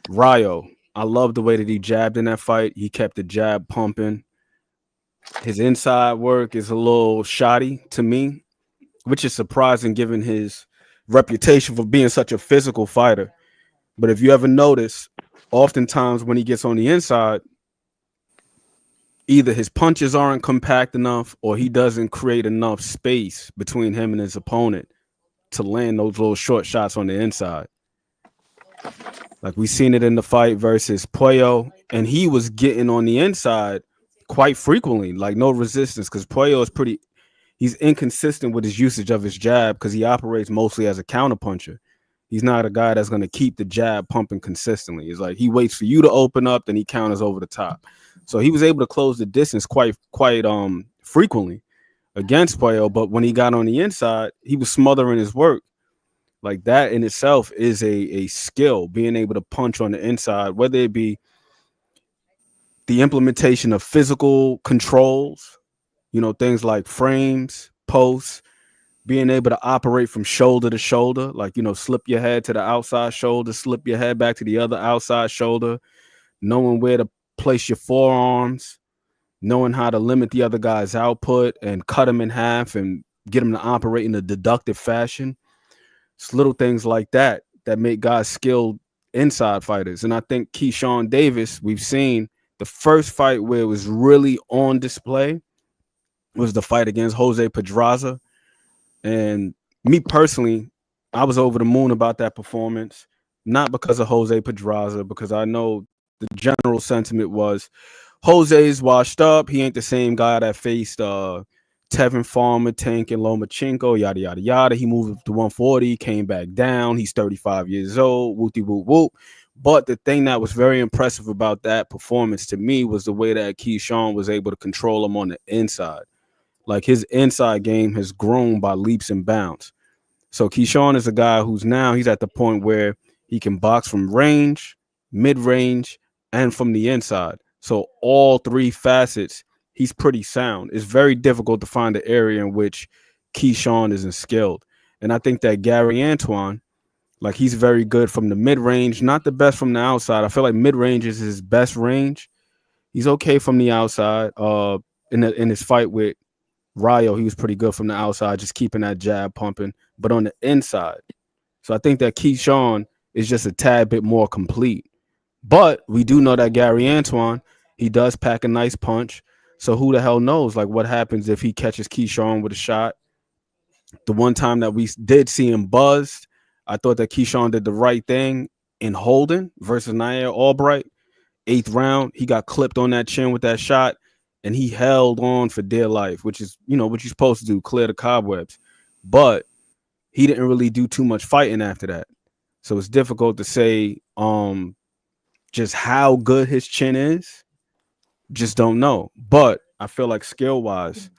Ryo. I love the way that he jabbed in that fight. He kept the jab pumping. His inside work is a little shoddy to me, which is surprising given his reputation for being such a physical fighter. But if you ever notice, oftentimes when he gets on the inside, either his punches aren't compact enough or he doesn't create enough space between him and his opponent to land those little short shots on the inside. Like we seen it in the fight versus Puello, and he was getting on the inside quite frequently, like no resistance, because Puello is he's inconsistent with his usage of his jab because he operates mostly as a counterpuncher. He's not a guy that's going to keep the jab pumping consistently. It's like he waits for you to open up, then he counters over the top. So he was able to close the distance quite frequently against Puello, but when he got on the inside, he was smothering his work. Like that in itself is a skill, being able to punch on the inside, whether it be the implementation of physical controls, things like frames, posts, being able to operate from shoulder to shoulder, like, slip your head to the outside shoulder, slip your head back to the other outside shoulder, knowing where to place your forearms, knowing how to limit the other guy's output and cut him in half and get him to operate in a deductive fashion. It's little things like that that make guys skilled inside fighters. And I think Keyshawn Davis, we've seen the first fight where it was really on display was the fight against Jose Pedraza. And me personally, I was over the moon about that performance, not because of Jose Pedraza, because I know the general sentiment was Jose's washed up. He ain't the same guy that faced Tevin Farmer, Tank, and Lomachenko, yada, yada, yada. He moved up to 140, came back down. He's 35 years old, whoopty whoop whoop. But the thing that was very impressive about that performance to me was the way that Keyshawn was able to control him on the inside. Like his inside game has grown by leaps and bounds. So Keyshawn is a guy he's at the point where he can box from range, mid-range, and from the inside. So all three facets, he's pretty sound. It's very difficult to find an area in which Keyshawn isn't skilled. And I think that Gary Antoine, like he's very good from the mid-range, not the best from the outside. I feel like mid-range is his best range. He's okay from the outside. In his fight with Ryo, he was pretty good from the outside, just keeping that jab pumping, but on the inside. So I think that Keyshawn is just a tad bit more complete. But we do know that Gary Antoine, he does pack a nice punch. So who the hell knows, like, what happens if he catches Keyshawn with a shot? The one time that we did see him buzzed, I thought that Keyshawn did the right thing in holding versus Nair Albright. 8th round, he got clipped on that chin with that shot, and he held on for dear life, which is, what you're supposed to do, clear the cobwebs. But he didn't really do too much fighting after that. So it's difficult to say just how good his chin is. Just don't know. But I feel like skill-wise,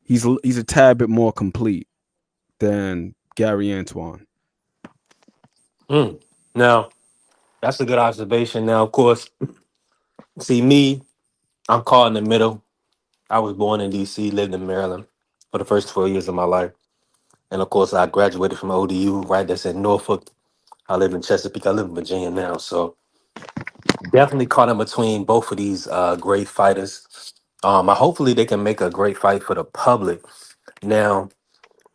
he's a tad bit more complete than Gary Antoine. Now, that's a good observation. Now, of course, see me, I'm caught in the middle. I was born in DC, lived in Maryland for the first 12 years of my life. And of course, I graduated from ODU, right? That's in Norfolk. I live in Chesapeake. I live in Virginia now. So definitely caught in between both of these great fighters. Hopefully they can make a great fight for the public. Now,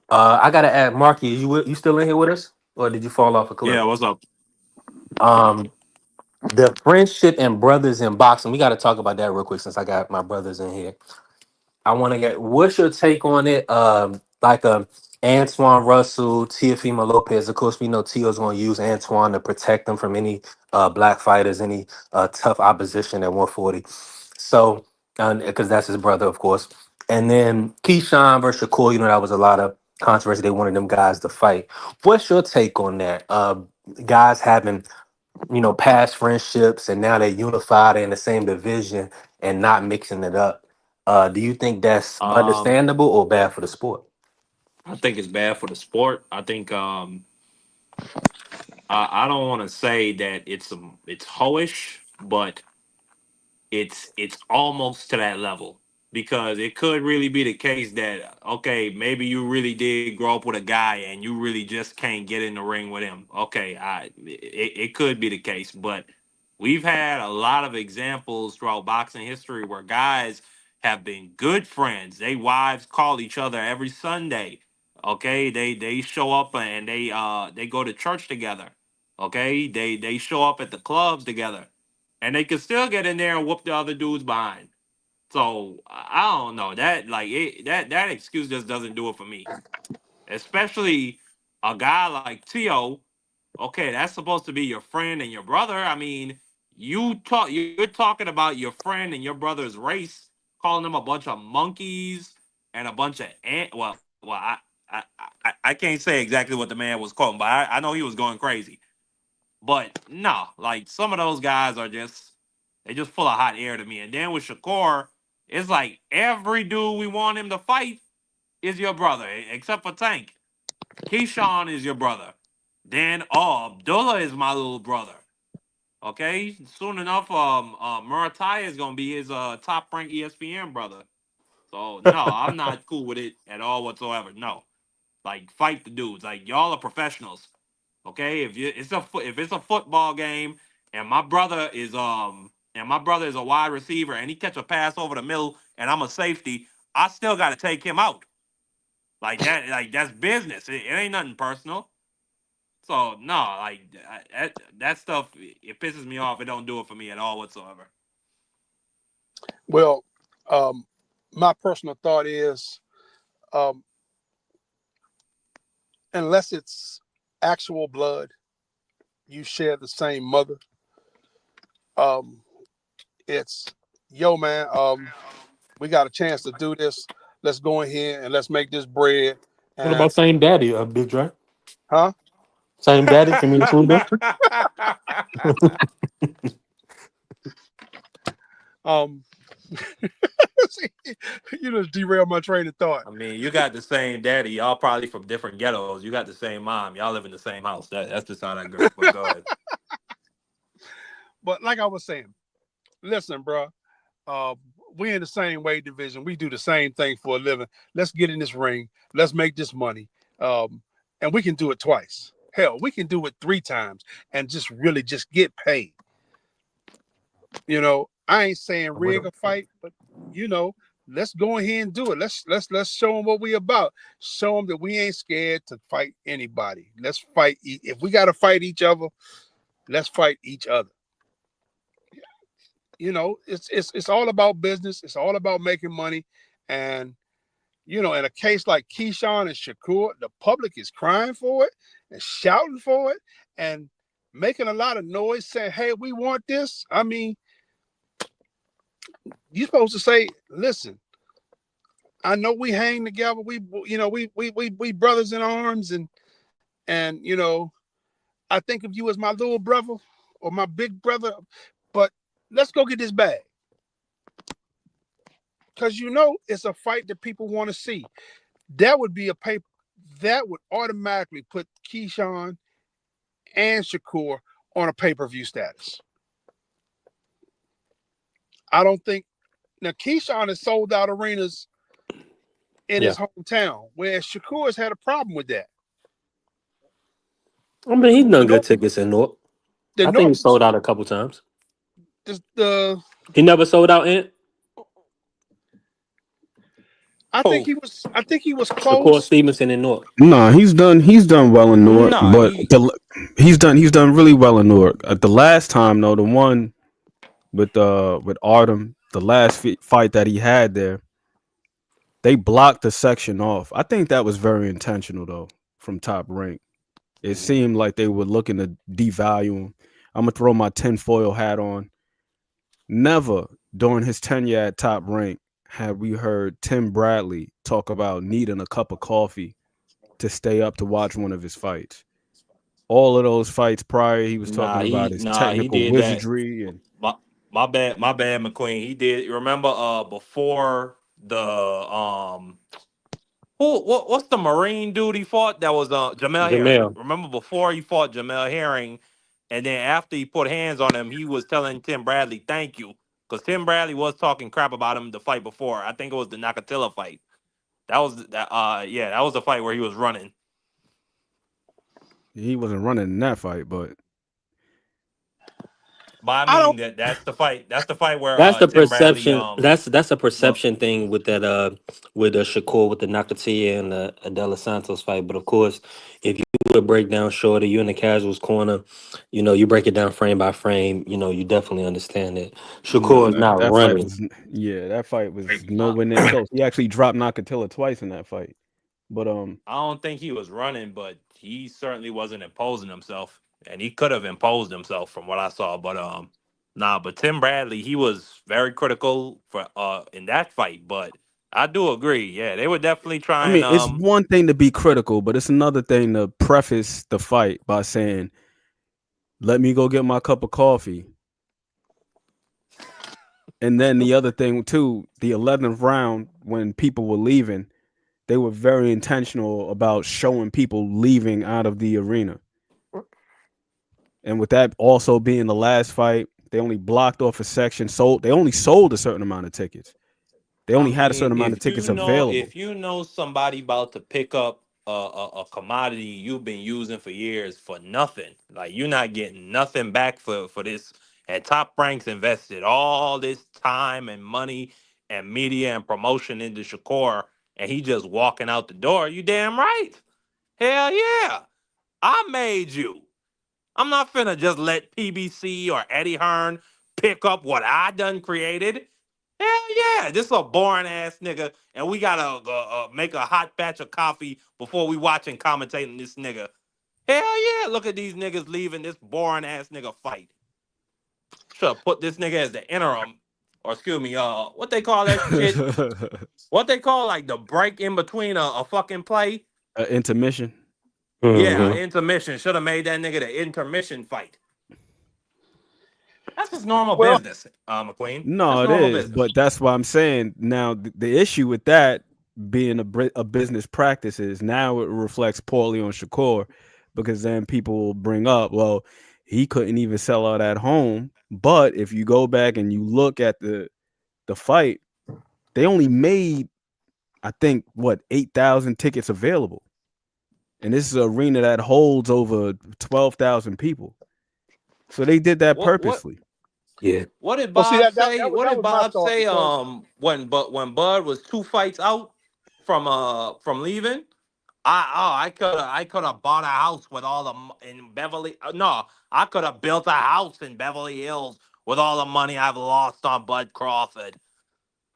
I gotta add, Marky, you still in here with us, or did you fall off a cliff? Yeah, what's up? Um, the friendship and brothers in boxing. We got to talk about that real quick since I got my brothers in here. I want to get what's your take on it? Like Antoine Russell, Teofimo Lopez. Of course, we know Tio's going to use Antoine to protect them from any black fighters, any tough opposition at 140. So, because that's his brother, of course. And then Keyshawn versus Shakur. You know that was a lot of controversy. They wanted them guys to fight. What's your take on that? Guys having past friendships and now they're unified in the same division and not mixing it up. Do you think that's Um, understandable or bad for the sport? I think it's bad for the sport. I think I don't want to say that it's hoish, but it's almost to that level because it could really be the case that okay, maybe you really did grow up with a guy and you really just can't get in the ring with him. Okay, it could be the case, but we've had a lot of examples throughout boxing history where guys have been good friends. They wives call each other every Sunday. Okay, they show up and they go to church together. Okay, they show up at the clubs together and they can still get in there and whoop the other dudes behind. So I don't know that excuse just doesn't do it for me. Especially a guy like Tio. Okay, that's supposed to be your friend and your brother. I mean, you're talking about your friend and your brother's race, calling them a bunch of monkeys and a bunch of ant. I can't say exactly what the man was quoting, but I know he was going crazy. But no, like some of those guys are just they just full of hot air to me. And then with Shakur, it's like every dude we want him to fight is your brother, except for Tank. Keyshawn is your brother. Then Abdullah is my little brother. Okay, soon enough, Muratai is gonna be his top ranked ESPN brother. So no, I'm not cool with it at all whatsoever. No, like fight the dudes. Like y'all are professionals. Okay, if it's a football game and my brother is a wide receiver and he catch a pass over the middle and I'm a safety, I still got to take him out. Like that, like that's business. It ain't nothing personal. So no, like that stuff it pisses me off. It don't do it for me at all whatsoever. Well, um, my personal thought is, um, unless it's actual blood, you share the same mother. Um, it's yo, man. We got a chance to do this. Let's go in here and let's make this bread. What And about same daddy, Big Dre? huh? Same daddy? Can we include them? Um, you just derailed my train of thought. I mean, you got the same daddy. Y'all probably from different ghettos. You got the same mom. Y'all live in the same house. That's just how that goes. But go ahead. But like I was saying, listen, bro. Uh, we in the same weight division. We do the same thing for a living. Let's get in this ring. Let's make this money. Um, and we can do it twice. Hell, we can do it 3 times and just really just get paid. I ain't saying I'm with rig him. a fight, but let's go ahead and do it. Let's show them what we about. Show them that we ain't scared to fight anybody. Let's fight. If we got to fight each other, let's fight each other. It's all about business. It's all about making money, and in a case like Keyshawn and Shakur, the public is crying for it and shouting for it and making a lot of noise saying, "Hey, we want this." I mean, you're supposed to say, "Listen, I know we hang together. We brothers in arms, and I think of you as my little brother or my big brother, but let's go get this bag." Because it's a fight that people want to see. That would be a paper that would automatically put Keyshawn and Shakur on a pay-per-view status. I don't think Now Keyshawn has sold out arenas in Yeah. his hometown, whereas Shakur's had a problem with that. I mean, he's The done good North, tickets in North. the I think he North, sold out a couple times. the He never sold out in Who? I think he was Shakur close. Stevenson in North. Nah, he's done well in Newark, Nah, but he. he's done really well in Newark. The last time though, the one with Artem, the last fight that he had there, they blocked the section off. I think that was very intentional though from Top Rank. It Mhm. seemed like they were looking to devalue him. I'm gonna throw my tinfoil hat on. Never during his tenure at Top Rank have we heard Tim Bradley talk about needing a cup of coffee to stay up to watch one of his fights. All of those fights prior, he was talking about his Nah, he technical did that. wizardry and My my bad, McQueen. He did. You remember before the what's the Marine dude he fought? That was Jamel Herring. Jamel. Remember before he fought Jamel Herring, and then after he put hands on him, he was telling Tim Bradley thank you because Tim Bradley was talking crap about him the fight before. I think it was the Nakatila fight. That was that. Yeah, that was the fight where he was running. he wasn't running in that fight, but But I I mean don't. that's the fight. That's the fight where That's the Tim Bradley perception. That's a look. perception thing with the Shakur with the Nakatia and the Adela Santos fight. But of course, if you would break down shorter, you in the casuals corner, you break it down frame by frame. You definitely understand it. nah, Shakur is not that fight running. was that fight was nowhere near close. He actually dropped Nakatila twice in that fight. But I don't think he was running, but he certainly wasn't imposing himself, and he could have imposed himself from what I saw. But nah. But Tim Bradley, he was very critical for in that fight. But I do agree, yeah, they were definitely I trying. mean, it's one thing to be critical, but it's another thing to preface the fight by saying, "Let me go get my cup of coffee." And then the other thing too, the 11th round when people were leaving, they were very intentional about showing people leaving out of the arena. And with that also being the last fight, they only blocked off a section. They only sold a certain amount of tickets. They I only had a certain mean, amount of tickets available. if you know somebody about to pick up a commodity you've been using for years for nothing, like you're not getting nothing back for this. And Top Ranks invested all this time and money and media and promotion into Shakur, and he just walking out the door. You damn right. Hell yeah, I made you. I'm not finna just let PBC or Eddie Hearn pick up what I done created. Hell yeah, this a boring ass nigga, and we gotta make a hot batch of coffee before we watch and commentate on this nigga. Hell yeah, look at these niggas leaving this boring ass nigga fight. Should have put this nigga as the interim, or excuse me, what they call that shit? What they call like the break in between a fucking play? Intermission. Yeah, Hmm. intermission. Should have made that nigga the intermission fight. That's just normal Well, business, McQueen. That's No, it normal is, business. but that's why I'm saying now the issue with that being a business practice is now it reflects poorly on Shakur because then people will bring up, well, he couldn't even sell out at home. But if you go back and you look at the fight, they only made I think what 8,000 tickets available, and this is an arena that holds over 12,000 people. So they did that What what purposely. Yeah. what did well, see Bob say? that What that did was my Bob thought say? because When Bud was two fights out from leaving, I could have bought a house with all the in Beverly. No, I could have built a house in Beverly Hills with all the money I've lost on Bud Crawford.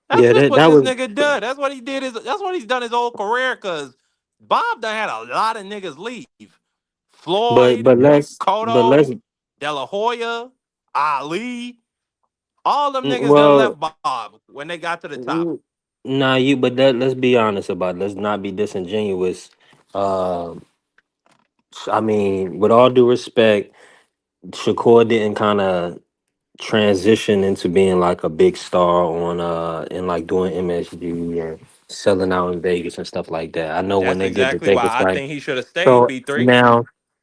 That's Yeah. just That what that this was. nigga did. That's what he did. That's what he's done his whole career. Cause Bob done had a lot of niggas leave. But Floyd, but let's but let's. Cotto, De La Hoya, Ali. All them niggas done Well. left Bob when they got to the top. mm, Nah, but let's be honest about it. Let's not be disingenuous. Uh, I mean, with all due respect, Shakur didn't kind of transition into being like a big star on and like doing MSG and selling out in Vegas and stuff like that. I know when That's they did the exactly why Vegas I fight. think he should have stayed, So B3.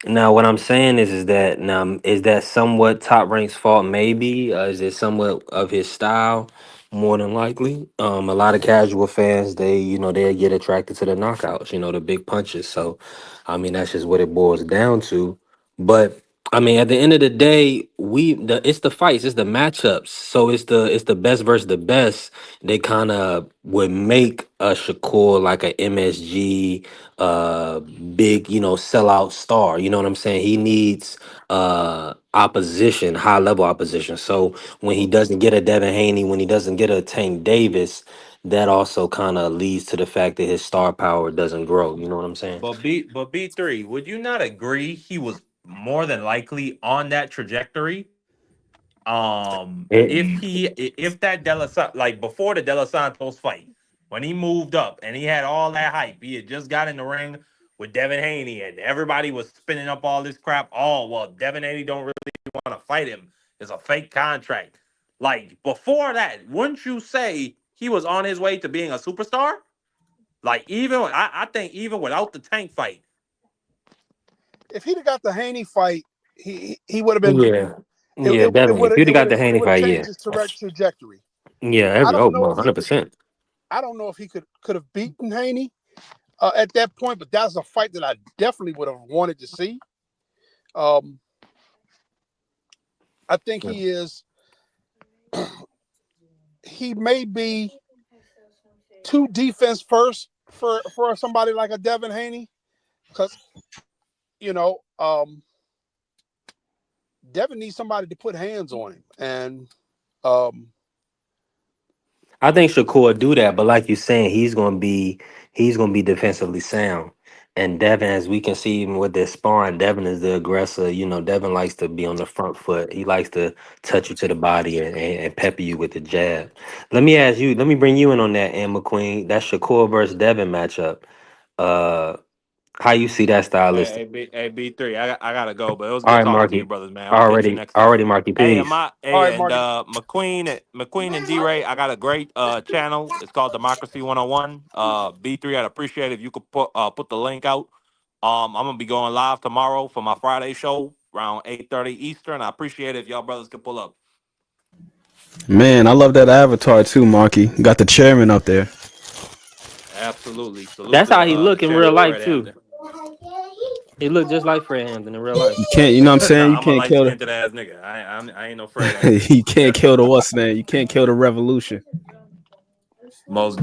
now what I'm saying is that now is that somewhat Top Rank's fault? Maybe is it somewhat of his style? more than likely. A lot of casual fans, they get attracted to the knockouts, the big punches. So, I mean, that's just what it boils down to. But I mean, at the end of the day, it's the fights, it's the matchups. So it's the best versus the best. They kind of would make a Shakur like a MSG, big, sellout star. You know what I'm saying? He needs opposition, high level opposition. So when he doesn't get a Devin Haney, when he doesn't get a Tank Davis, that also kind of leads to the fact that his star power doesn't grow. You know what I'm saying? But B3, would you not agree he was more than likely on that trajectory? If that like before the De Los Santos fight, when he moved up and he had all that hype, he had just got in the ring with Devin Haney, and everybody was spinning up all this crap. Oh well, Devin Haney don't really want to fight him. It's a fake contract. Like before that, wouldn't you say he was on his way to being a superstar? Like I think even without the Tank fight, If he'd have got the Haney fight, he would have been. Yeah. Yeah, It definitely. would If have you'd have got the Haney it would have fight, changed yeah. his trajectory. Yeah, I don't know if he could. 100%. I don't know if he could have beaten Haney at that point, but that's a fight that I definitely would have wanted to see. I think he is. He may be too defense first for somebody like a Devin Haney, because you know Devin needs somebody to put hands on him, and um, I think Shakur do that, but like you're saying, he's gonna be defensively sound. And Devin, as we can see even with their sparring, Devin is the aggressor. Devin likes to be on the front foot. He likes to touch you to the body and pepper you with the jab. Let me bring you in on that, Ann McQueen. That Shakur versus Devin matchup. Uh how you see that stylistic? Hey B3, I gotta go, but it was All good right, talking to you, Marky. brothers, man. I'm gonna catch you Already, next time. already, Marky. Hey, and Peace. all right, Marty. McQueen and D Ray, I got a great channel. It's called Democracy 101. B3, I'd appreciate if you could put the link out. I'm gonna be going live tomorrow for my Friday show around 8:30 Eastern. I appreciate it if y'all brothers could pull up. Man, I love that avatar too, Marky. Got the chairman up there. Absolutely. Salute That's to how he the look in real chairman, life Fred too. Hampton. He look just like Fred Hampton in real life. You can't, you know what I'm saying? You Nah, I'm a can't light kill skinned ass nigga. I ain't no Fred Hampton. you can't kill the what's name. You can't kill the revolution. Most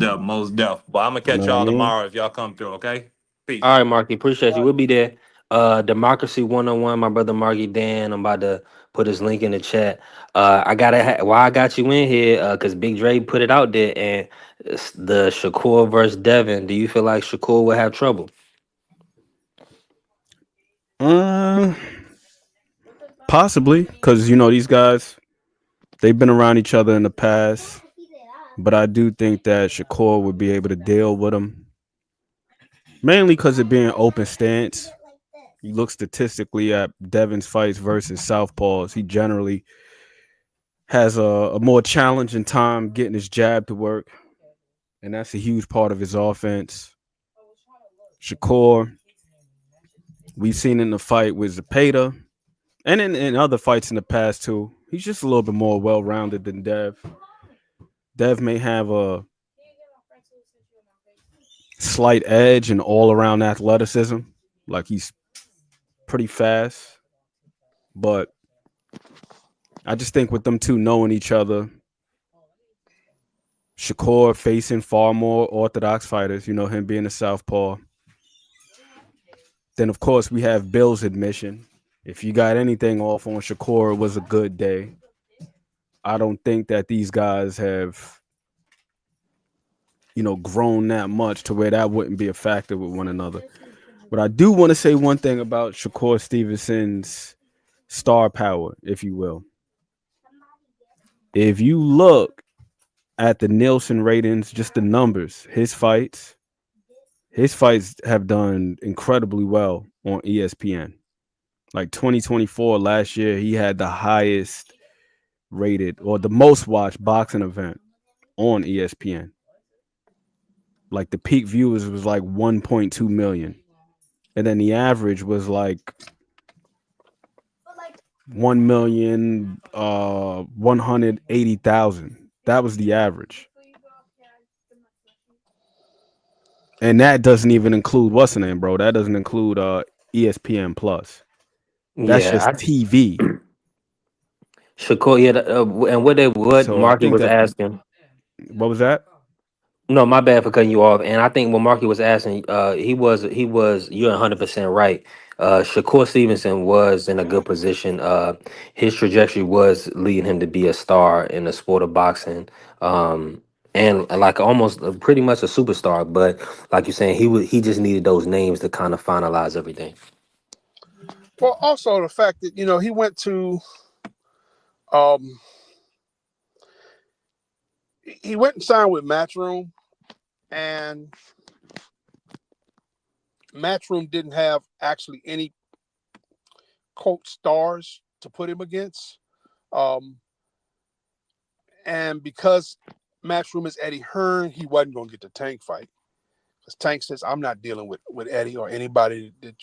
deaf. But I'm gonna You know catch what I y'all mean? tomorrow if y'all come through. Okay. All Peace. right, Marky, appreciate you. We'll be there. Democracy 101, my brother Marky Dan. I'm about to put his link in the chat. Why I got you in here, because Big Dre put it out there, and it's the Shakur versus Devin. Do you feel like Shakur will have trouble? Uh, Possibly, because these guys, they've been around each other in the past. But I do think that Shakur would be able to deal with him, mainly because it being open stance. You look statistically at Devin's fights versus Southpaws. He generally has a more challenging time getting his jab to work, and that's a huge part of his offense. Shakur, we've seen in the fight with Zepeda, and in other fights in the past too. He's just a little bit more well-rounded than Dev. Dev may have a slight edge and all-around athleticism, like he's pretty fast. But I just think with them two knowing each other, Shakur facing far more orthodox fighters, him being a southpaw. Then of course we have Bill's admission. If you got anything off on Shakur, it was a good day. I don't think that these guys have, grown that much to where that wouldn't be a factor with one another. But I do want to say one thing about Shakur Stevenson's star power, if you will. If you look at the Nielsen ratings, just the numbers, his fights have done incredibly well on ESPN. Like 2024, last year, he had the highest rated or the most watched boxing event on ESPN. Like the peak viewers was like 1.2 million. And then the average was like 1,180,000. That was the average. And that doesn't even include what's the name, bro? That doesn't include ESPN Plus. That's Yeah, just TV. Shakur. Yeah, and what So I Marky think was that asking. what was that? No, my bad for cutting you off. And I think what Marky was asking, you're 100% right. Shakur Stevenson was in a good position. His trajectory was leading him to be a star in the sport of boxing. And like almost pretty much a superstar. But like you're saying, he just needed those names to kind of finalize everything. Well, also the fact that he went to um he went and signed with Matchroom, and Matchroom didn't have actually any quote stars to put him against. Um, and because Matchroom is Eddie Hearn, he wasn't going to get the Tank fight. Because Tank says, I'm not dealing with Eddie or anybody that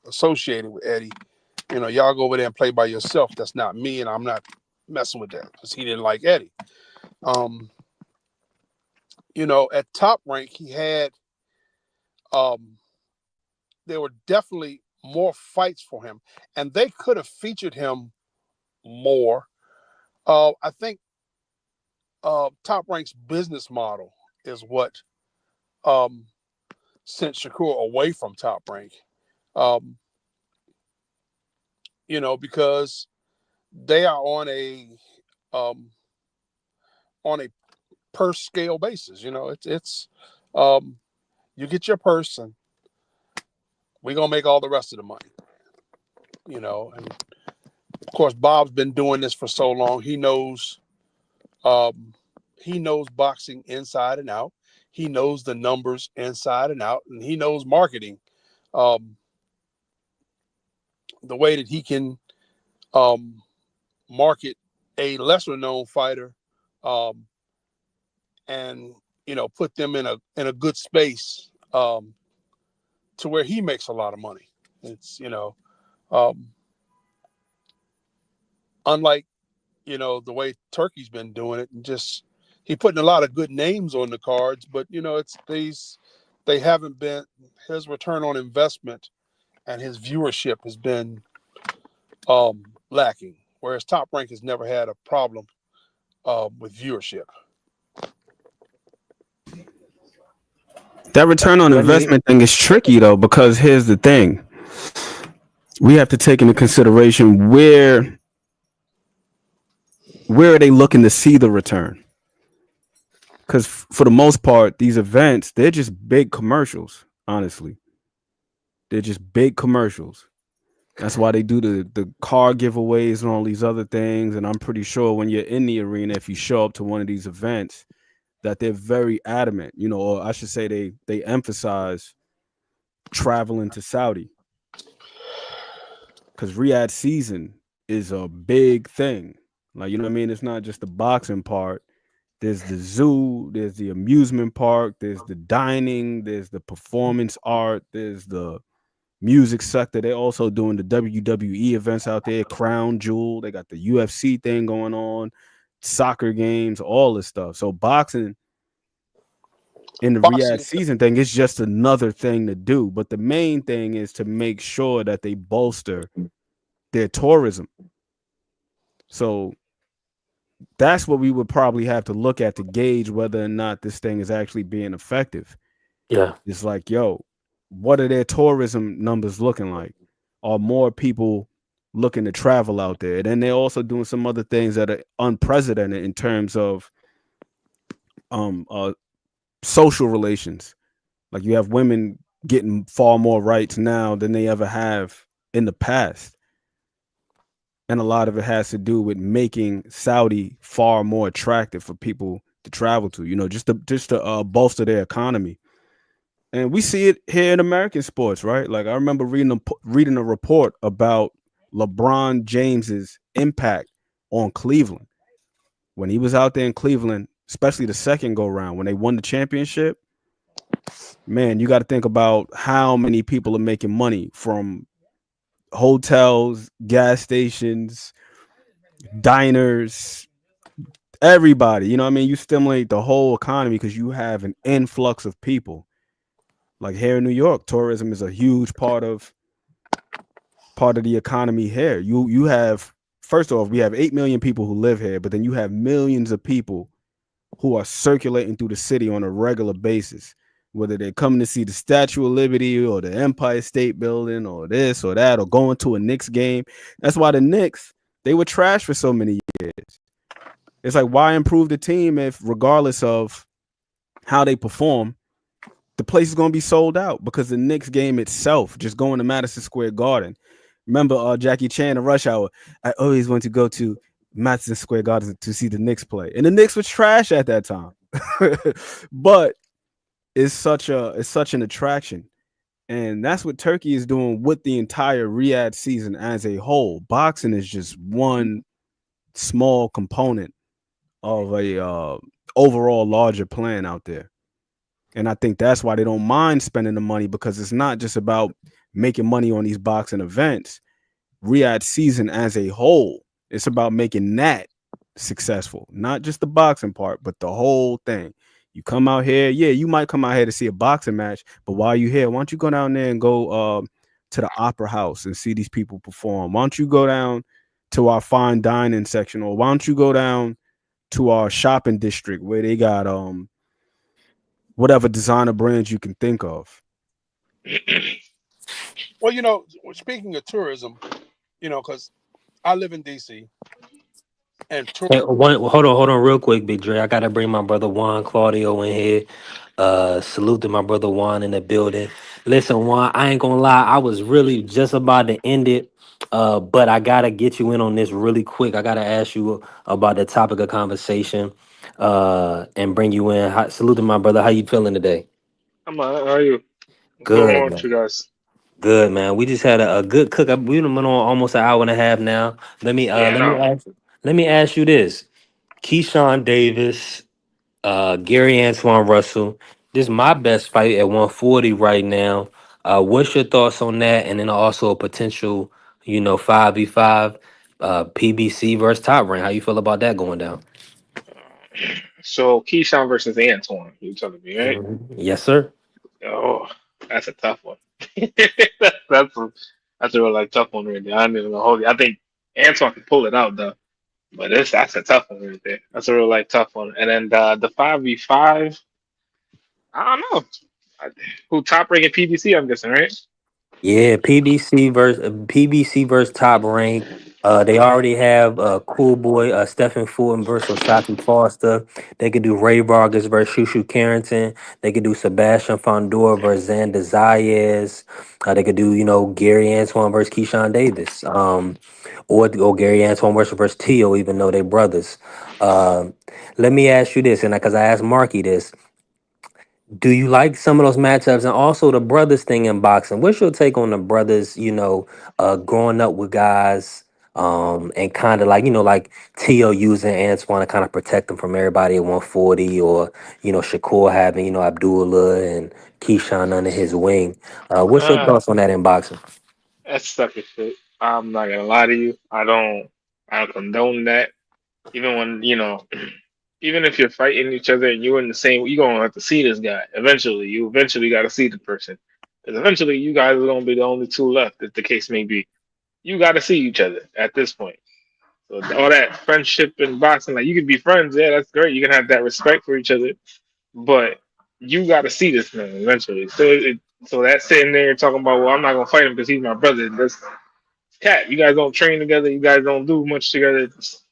associated with Eddie. Y'all go over there and play by yourself. That's not me, and I'm not messing with that because he didn't like Eddie. At Top Rank, he had there were definitely more fights for him, and they could have featured him more. I think Top Rank's business model is what sent Shakur away from Top Rank. Um, because they are um, on a per scale basis. It's you get your purse, and we're gonna make all the rest of the money. And of course, Bob's been doing this for so long. Um, he knows boxing inside and out. He knows the numbers inside and out, and he knows marketing. Um, the way that he can um, market a lesser known fighter, um, and put them in a good space, to where he makes a lot of money. It's um, unlike the way Turkey's been doing it, and just he putting a lot of good names on the cards, but it's they haven't been, his return on investment and his viewership has been lacking. Whereas Top Rank has never had a problem with viewership. That return on Let me. investment thing is tricky though, because here's the thing. We have to take into consideration where are they looking to see the return? Because for the most part, these events, they're just big commercials, honestly. They're just big commercials. That's why they do the car giveaways and all these other things. And I'm pretty sure when you're in the arena, if you show up to one of these events, that they're very adamant, or I should say they emphasize traveling to Saudi. Because Riyadh season is a big thing. Like, you know what I mean? It's not just the boxing part. There's the zoo, there's the amusement park, there's the dining, there's the performance art, there's the music sector. They're also doing the WWE events out there, Crown Jewel. They got the UFC thing going on, soccer games, all this stuff. So boxing in the Riyadh Boxing, season thing is just another thing to do. But the main thing is to make sure that they bolster their tourism. So that's what we would probably have to look at to gauge whether or not this thing is actually being effective. Yeah. It's like, yo, what are their tourism numbers looking like? Are more people looking to travel out there? And then they're also doing some other things that are unprecedented in terms of social relations. Like you have women getting far more rights now than they ever have in the past. And a lot of it has to do with making Saudi far more attractive for people to travel to, just to bolster their economy. And we see it here in American sports, right? Like I remember reading a report about LeBron James's impact on Cleveland when he was out there in Cleveland, especially the second go round when they won the championship. Man, you got to think about how many people are making money from hotels, gas stations, diners, Everybody, you know what I mean? You stimulate the whole economy because you have an influx of people. Like here in New York, tourism is a huge part of the economy here. You have, first off, we have 8 million people who live here, but then you have millions of people who are circulating through the city on a regular basis, whether they're coming to see the Statue of Liberty or the Empire State Building or this or that, or going to a Knicks game. That's why the Knicks, they were trash for so many years. It's like, why improve the team if, regardless of how they perform, the place is going to be sold out because the Knicks game itself, just going to Madison Square Garden. Remember Jackie Chan in Rush Hour? I always want to go to Madison Square Garden to see the Knicks play, and the Knicks was trash at that time. But it's such an attraction, and that's what Turkey is doing with the entire Riyadh season as a whole. Boxing is just one small component of a overall larger plan out there. And I think that's why they don't mind spending the money, because it's not just about making money on these boxing events. Riyadh season as a whole, it's about making that successful, not just the boxing part, but the whole thing. You come out here, yeah, you might come out here to see a boxing match, but while you here, why don't you go down there and go to the opera house and see these people perform? Why don't you go down to our fine dining section, or why don't you go down to our shopping district where they got whatever designer brands you can think of. Well, speaking of tourism, because I live in DC, and Hey, hold on, real quick, Big Dre. I gotta bring my brother Juan Claudio in here. Salute to my brother Juan in the building. Listen, Juan, I ain't gonna lie, I was really just about to end it. But I gotta get you in on this really quick. I gotta ask you about the topic of conversation. And bring you in. Salute to my brother. How you feeling today? I'm how are you? What's going Good, on with man. you guys? Good, man. We just had a good cook up. We've been on almost an hour and a half now. Let me Yeah, I know. let me ask you this. Keyshawn Davis, Gary Antoine Russell. This is my best fight at 140 right now. What's your thoughts on that? And then also a potential, 5v5 PBC versus top rank. How you feel about that going down? So Keyshawn versus Antoine, you telling me, right? Yes, sir. Oh, that's a tough one. that's a that's a real like tough one right there. I'm not even gonna hold you. I think Antoine can pull it out though, but that's a tough one right there. That's a real like tough one. And then the 5v5, I don't know. I- Who top ranking PBC? I'm guessing, right? Yeah, PBC versus top rank. They already have Cool Boy, Stephen Fulton versus Shaki Foster. They could do Ray Vargas versus Shushu Carrington. They could do Sebastian Fondor versus Xander Zayas. They could do, Gary Antoine versus Keyshawn Davis. Or Gary Antoine versus Tio, even though they're brothers. Um, Let me ask you this, and because I asked Marky this, do you like some of those matchups, and also the brothers thing in boxing? What's your take on the brothers? Growing up with guys, and kind of like like Tio using Antoine to kind of protect them from everybody at 140, or Shakur having Abdullah and Keyshawn under his wing. What's your Uh, thoughts on that in boxing? that's sucker shit. I'm not gonna lie to you. I don't condone that. Even when even if you're fighting each other and you're in the same, you're gonna have to see this guy eventually. You eventually got to see the person, because eventually you guys are gonna be the only two left, if the case may be. You got to see each other at this point. So all that friendship and boxing, like you can be friends, yeah, that's great. You can have that respect for each other, but you got to see this man eventually. So that's sitting there talking about, well, I'm not gonna fight him because he's my brother. That's cat. You guys don't train together. You guys don't do much together.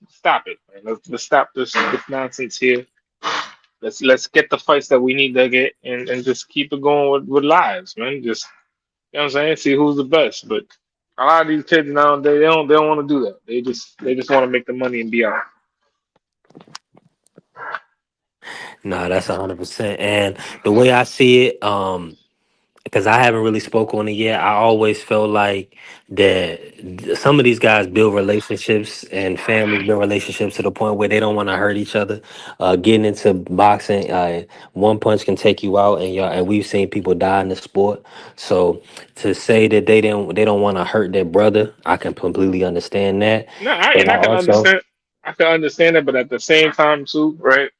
Stop it, man. Let's stop this nonsense here. Let's get the fights that we need to get, and just keep it going with lives, man. Just you know what I'm saying. See who's the best. But a lot of these kids nowadays they don't want to do that. They just want to make the money and be out. Nah, that's 100%. And the way I see it, because I haven't really spoke on it yet. I always felt like that some of these guys build relationships, and families build relationships to the point where they don't want to hurt each other. Getting into boxing, one punch can take you out, and we've seen people die in the sport. So to say that they don't want to hurt their brother, I can completely understand that. No, But and I I can also understand. I can understand it, but at the same time too, right?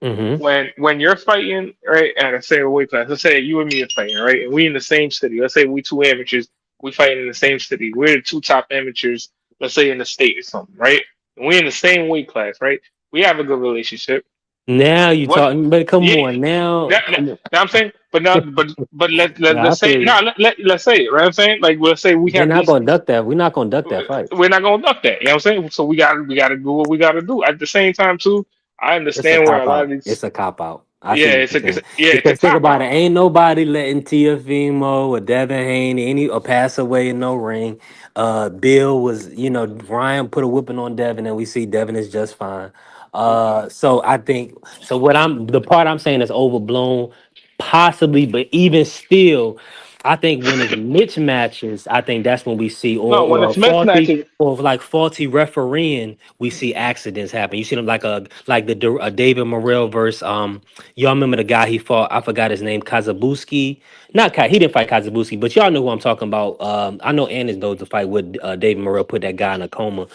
Mm-hmm. When you're fighting, right, at a same weight class, let's say you and me are fighting, right, and we in the same city. Let's say we two amateurs, we fighting in the same city. We're the two top amateurs, let's say in the state or something, right? And we in the same weight class, right? We have a good relationship. Now you What? talking, but come Yeah, on, now, that come on. I'm saying, but not, but Nah, I let's say feel no, you. let's say it, right? I'm saying like let's say we They're have not these. gonna duck that. We're not gonna duck that fight. We're not gonna duck that. You know what I'm saying? So we gotta do what we gotta do. At the same time, too, I It's a understand where a cop lot of out. these. It's a cop out. I see Yeah, what you're it's saying. a Because think cop about out. it, ain't nobody letting Tiafimo or Devin Haney any or pass away in no ring. Bill was, Ryan put a whipping on Devin, and we see Devin is just fine. So I think so. The part I'm saying is overblown, possibly, but even still, I think when it's mismatches, I think that's when we see No, when or it's faulty mismatches, or like faulty refereeing, we see accidents happen. You see them like the David Morrell versus y'all remember the guy he fought? I forgot his name, Kazabuski. Not Kai, he didn't fight Kazabuski, but y'all know who I'm talking about. I know Anders knows the fight with David Morrell put that guy in a coma.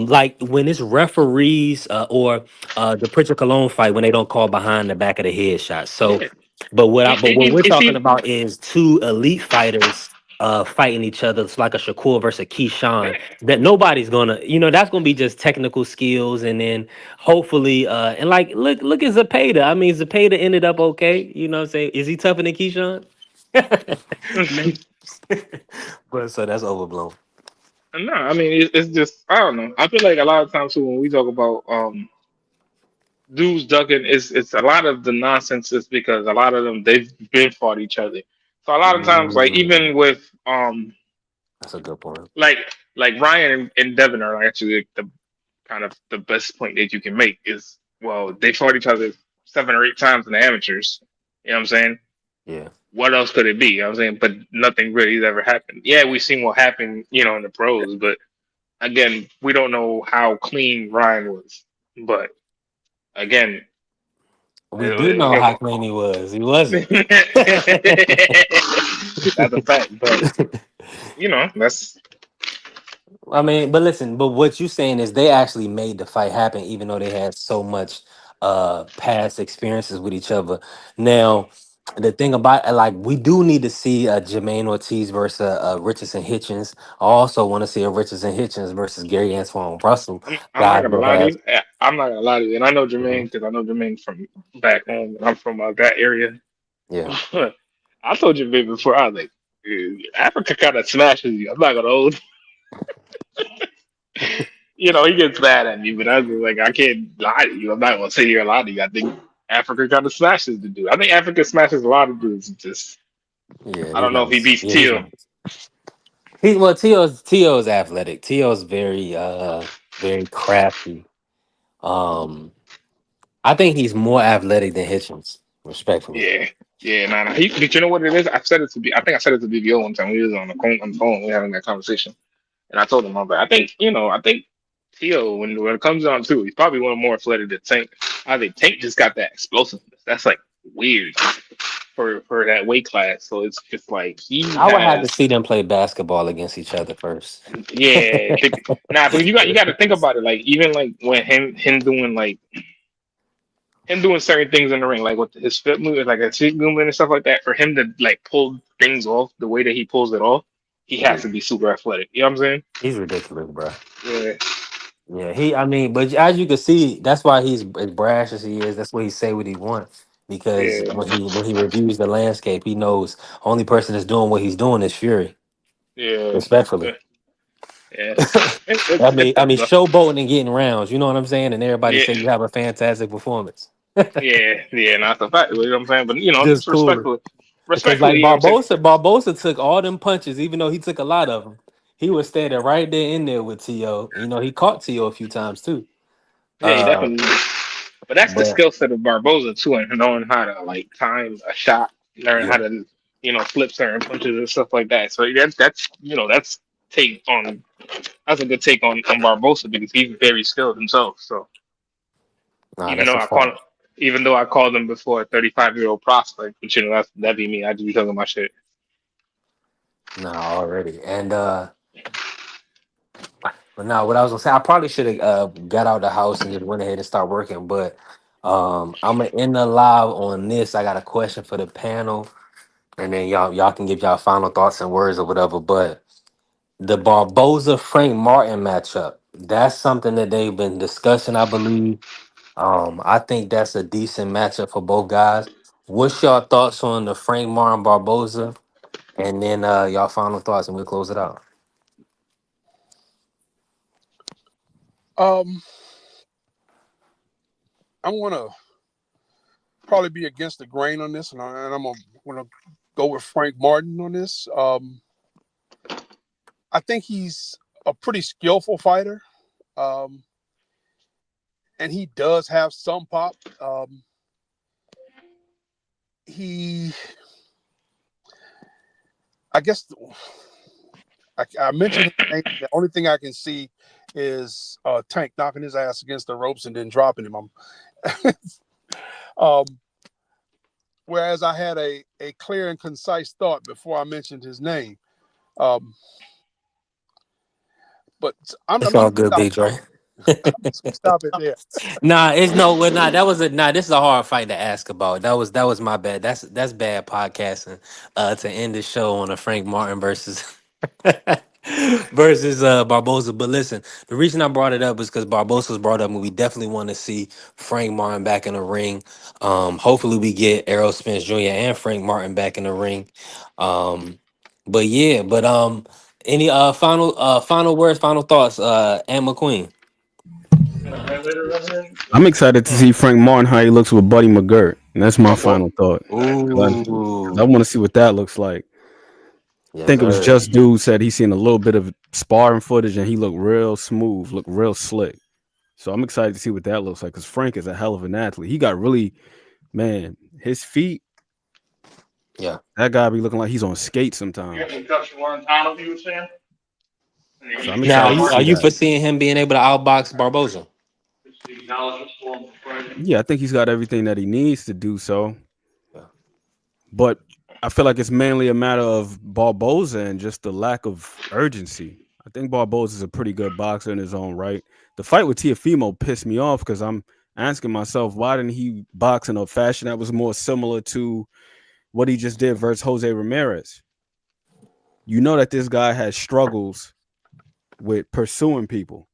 Like when it's referees or the Pritchard Cologne fight when they don't call behind the back of the head shot. So, yeah. but what we're You talking see, about is two elite fighters fighting each other. It's like a Shakur versus a Keyshawn. That nobody's gonna, that's gonna be just technical skills, and then hopefully, and like look at Zapata. I mean, Zapata ended up okay. You know what I'm saying? Is he tougher than Keyshawn? Maybe. But so that's overblown. no, I mean it's just I don't know. I feel like a lot of times too, when we talk about dudes ducking, it's a lot of the nonsense is because a lot of them they've been fought each other. So a lot of times, like Mm, even with that's a good point. like Ryan and Devin are actually like, the kind of the best point that you can make is well they fought each other 7 or 8 times in the amateurs. You know what I'm saying? Yeah. What else could it be? You know what I'm saying? But nothing really has ever happened. Yeah, we've seen what happened, in the pros, but again, we don't know how clean Ryan was. But again, We do know it, how clean he was. He wasn't. that's a fact. But that's I mean, but listen, but what you saying is they actually made the fight happen, even though they had so much past experiences with each other. Now, the thing about like we do need to see Jermaine Ortiz versus Richardson Hitchens. I also want to see a Richardson Hitchens versus Gary Antoine Russell, I'm not guys gonna that lie to have. you. I'm not gonna lie to you. And I know Jermaine Mhm. because I know Jermaine from back home. I'm from that area. Yeah. I told you baby before. I was like, Africa kind of smashes you. I'm not gonna hold. He gets mad at me, but I was like, I can't lie to you. I'm not gonna sit here and lie to you. I think Africa kind of smashes the dude. I think Africa smashes a lot of dudes. It's just Yeah, I he's don't know if he nice. beats Yeah, he's Teal. nice. Tio's athletic. Tio's very crafty. Um I think he's more athletic than Hitchens, respectfully. Yeah, yeah, nah. But you know what it is? I've said it to be. I think I said it to BBO one time. We was on the phone. We were having that conversation, and I told him, I'm like, I think Tio when it comes down to it, he's probably one of the more athletic than Tank. I think Tank just got that explosiveness. That's like weird for that weight class. So it's just like he I would have to has. see them play basketball against each other first. Yeah, nah, but you got to think about it. Like even like when him doing certain things in the ring, like with his foot move, like a feet movement and stuff like that. For him to like pull things off the way that he pulls it off, he has Yeah, to be super athletic. You know what I'm saying? he's ridiculous, bro. Yeah, Yeah, I mean, but as you can see, that's why he's as brash as he is. That's why he say what he wants because yeah, when he reviews the landscape, he knows only person that's doing what he's doing is Fury. yeah, Respectfully. yeah. It's I tough mean, though. showboating and getting rounds. You know what I'm saying? And everybody Yeah, say you have a fantastic performance. yeah. Not the fact. You know what I'm saying? But Just just cool. Because like respectfully. You know what I'm saying? Barbosa took all them punches, even though he took a lot of them. He was standing right there in there with T.O. He caught T.O. a few times too. Yeah, he Uh, definitely. But that's the but skill set of Barboza too, and knowing how to like time a shot, learn how yeah, to flip certain punches and stuff like that. So that's take on that's a good take on Barbosa because he's very skilled himself. So nah, even that's though a I call fact. him, even though I called him before a 35-year-old prospect, but that'd be me. I just be talking my shit. Nah, already. And But now, what I was gonna say, I probably should have got out the house and just went ahead and start working. But I'm gonna end the live on this. I got a question for the panel, and then y'all can give y'all final thoughts and words or whatever. But the Barboza Frank Martin matchup, that's something that they've been discussing, I believe. I think that's a decent matchup for both guys. What's your thoughts on the Frank Martin Barboza? And then y'all final thoughts, and we'll close it out. Um, I'm gonna probably be against the grain on this, and I'm gonna go with Frank Martin on this. I think he's a pretty skillful fighter, um, and he does have some pop. He, I guess, I mentioned his name. The only thing I can see is Tank knocking his ass against the ropes and then dropping him. Um, whereas I had a clear and concise thought before I mentioned his name. Um, but It's I'm all gonna good, stop. Big Dre. I'm just gonna stop it there. Nah, it's no, well, nah. That was a nah. This is a hard fight to ask about. That was my bad. That's bad podcasting. To end the show on a Frank Martin versus versus Barboza. But listen, the reason I brought it up is because Barboza was brought up, and we definitely want to see Frank Martin back in the ring. Hopefully we get Errol Spence Jr. and Frank Martin back in the ring. Um, but yeah, any final words, final thoughts, Anne McQueen. I'm excited to see Frank Martin how he looks with Buddy McGirt, and that's my final thought. Because I Ooh, want to see what that looks like. I yes, think it was sir. Just Dude said he's seen a little bit of sparring footage and he looked real smooth, looked real slick. So I'm excited to see what that looks like because Frank is a hell of an athlete. He got really, man, his feet, Yeah. that guy be looking like he's on skates sometimes. So I'm Now, excited to are see you that. foreseeing him being able to outbox Barboza? Yeah, I think he's got everything that he needs to do so. Yeah. But I feel like it's mainly a matter of Barboza and just the lack of urgency. I think Barboza is a pretty good boxer in his own right. The fight with Tiafimo pissed me off because I'm asking myself, why didn't he box in a fashion that was more similar to what he just did versus Jose Ramirez? You know that this guy has struggles with pursuing people.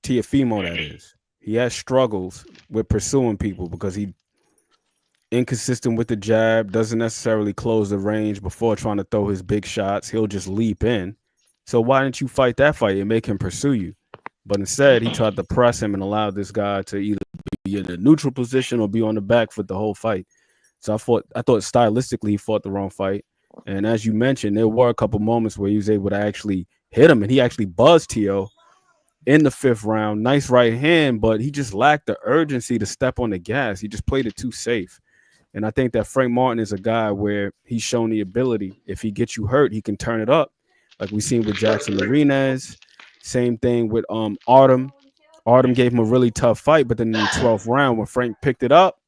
Tiafimo, that is. He has struggles with pursuing people because he inconsistent with the jab, doesn't necessarily close the range before trying to throw his big shots. He'll just leap in. So why didn't you fight that fight and make him pursue you? But instead, he tried to press him and allow this guy to either be in a neutral position or be on the back foot the whole fight. So I thought stylistically he fought the wrong fight. And as you mentioned, there were a couple moments where he was able to actually hit him, and he actually buzzed Tio in the fifth round. Nice right hand, but he just lacked the urgency to step on the gas. He just played it too safe. And I think that Frank Martin is a guy where he's shown the ability. If he gets you hurt, he can turn it up, like we seen with Jackson Marinez. Same thing with Artem. Artem gave him a really tough fight, but then in the 12th round, when Frank picked it up,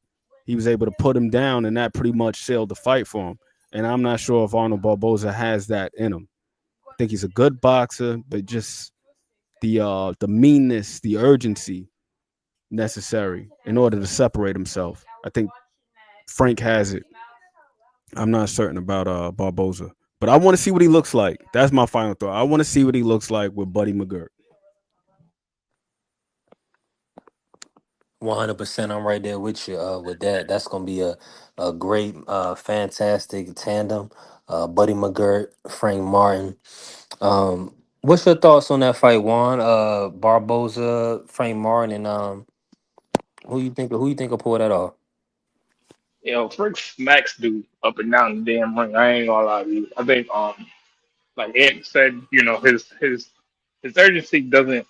he was able to put him down, and that pretty much sealed the fight for him. And I'm not sure if Arnold Barboza has that in him. I think he's a good boxer, but just the meanness, the urgency necessary in order to separate himself. I think Frank has it. I'm not certain about Barboza, but I want to see what he looks like. That's my final thought. I want to see what he looks like with Buddy McGirt. 100%. I'm right there with you with that. That's going to be a great, fantastic tandem. Buddy McGirt, Frank Martin. What's your thoughts on that fight, Juan? Barboza, Frank Martin, and who you think will pull that off? Frick smacks dude up and down the damn ring. I ain't gonna lie to you. I think like Ant said, his urgency doesn't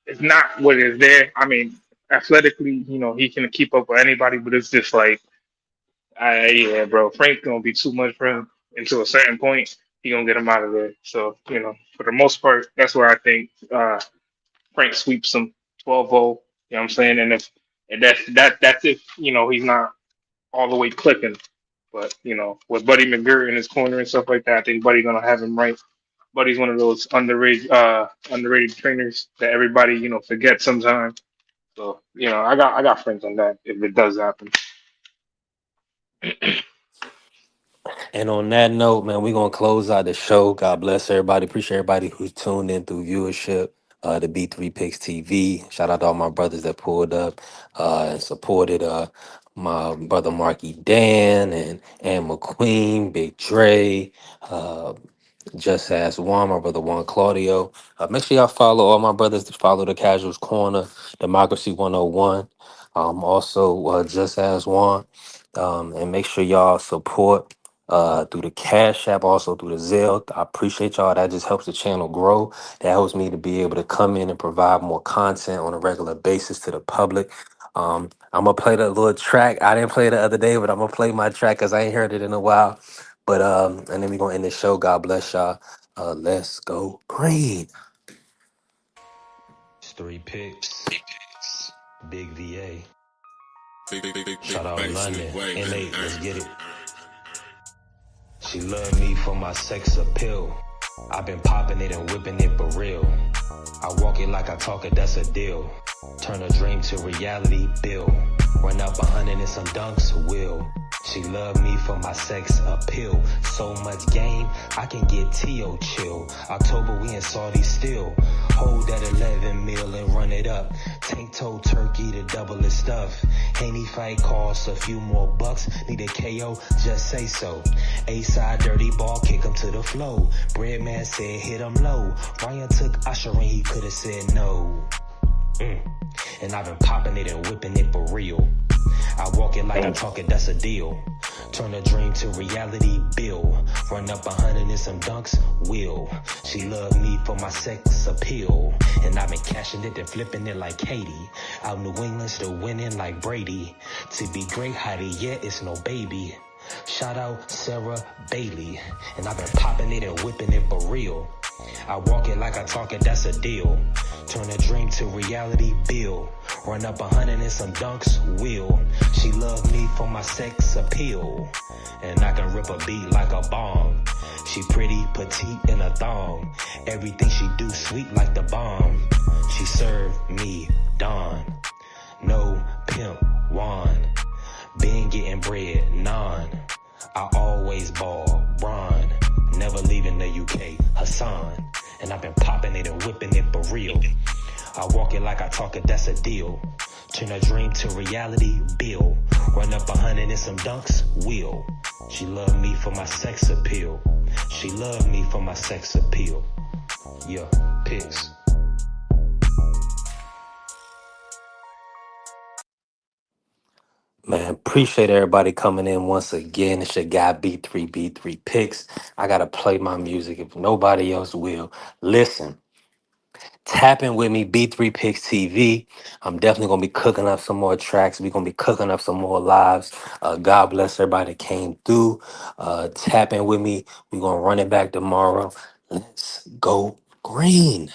it's not what is there. I mean, athletically, he can keep up with anybody, but it's just like yeah, bro, Frank's gonna be too much for him until a certain point. He gonna get him out of there. So, for the most part, that's where I think Frank sweeps him 12-0. You know what I'm saying? And that's if, he's not all the way clicking. But, with Buddy McGirt in his corner and stuff like that, I think Buddy gonna have him right. but he's one of those underrated trainers that everybody forgets sometimes. So I got friends on that if it does happen. And on that note, man, we're gonna close out the show. God bless everybody. Appreciate everybody who's tuned in through viewership. The B3 Picks TV. Shout out to all my brothers that pulled up and supported my brother Marky Dan and McQueen, Big Dre, uh, Just Ask Juan, my brother Juan Claudio. Make sure y'all follow all my brothers to follow the Casuals Corner, Democracy 101. Also, Just Ask Juan. And make sure y'all support through the Cash App, also through the Zelle. I appreciate y'all. That just helps the channel grow. That helps me to be able to come in and provide more content on a regular basis to the public. I'm gonna play the little track. I didn't play it the other day, but I'm gonna play my track because I ain't heard it in a while. But and then we're gonna end the show. God bless y'all. Let's go green. Three picks, big VA. Shout out London, N8, let's get it. She loved me for my sex appeal. I've been popping it and whipping it for real. I walk it like I talk it, that's a deal. Turn a dream to reality, bill. Run up 100 and some dunks, will. She loved me for my sex appeal. So much game, I can get T.O. chill. October, we in Saudi still. Hold that 11 mil and run it up. Tank toe turkey to double the stuff. Any fight costs a few more bucks. Need a KO, just say so. A-side dirty ball, kick him to the flow. Breadman said hit him low. Ryan took Usher and he could've said no. And I've been popping it and whipping it for real. I walk it like I talk it, that's a deal. Turn a dream to reality, bill. Run up 100 and some dunks, will. She loved me for my sex appeal. And I've been cashing it and flipping it like Katie. Out New England, still winning like Brady. To be great, Heidi, yeah, it's no baby. Shout out Sarah Bailey. And I've been popping it and whipping it for real. I walk it like I talk it, that's a deal. Turn a dream to reality, bill. Run up 100 and some dunks, will. She loved me for my sex appeal. And I can rip a beat like a bomb. She pretty, petite, in a thong. Everything she do sweet like the bomb. She served me Dawn. No pimp, Juan. Been getting bread, non. I always ball, Bron. Never leaving the UK, Hassan. And I've been popping it and whipping it for real. I walk it like I talk it, that's a deal. Turn a dream to reality, bill. Run up 100 and some dunks, will. She loved me for my sex appeal. She loved me for my sex appeal. Yeah, pics. Man, appreciate everybody coming in once again. It's your guy B3 Picks. I gotta play my music if nobody else will. Listen, tap in with me, B3 Picks TV. I'm definitely gonna be cooking up some more tracks. We're gonna be cooking up some more lives. God bless everybody that came through. Tap in with me. We're gonna run it back tomorrow. Let's go green.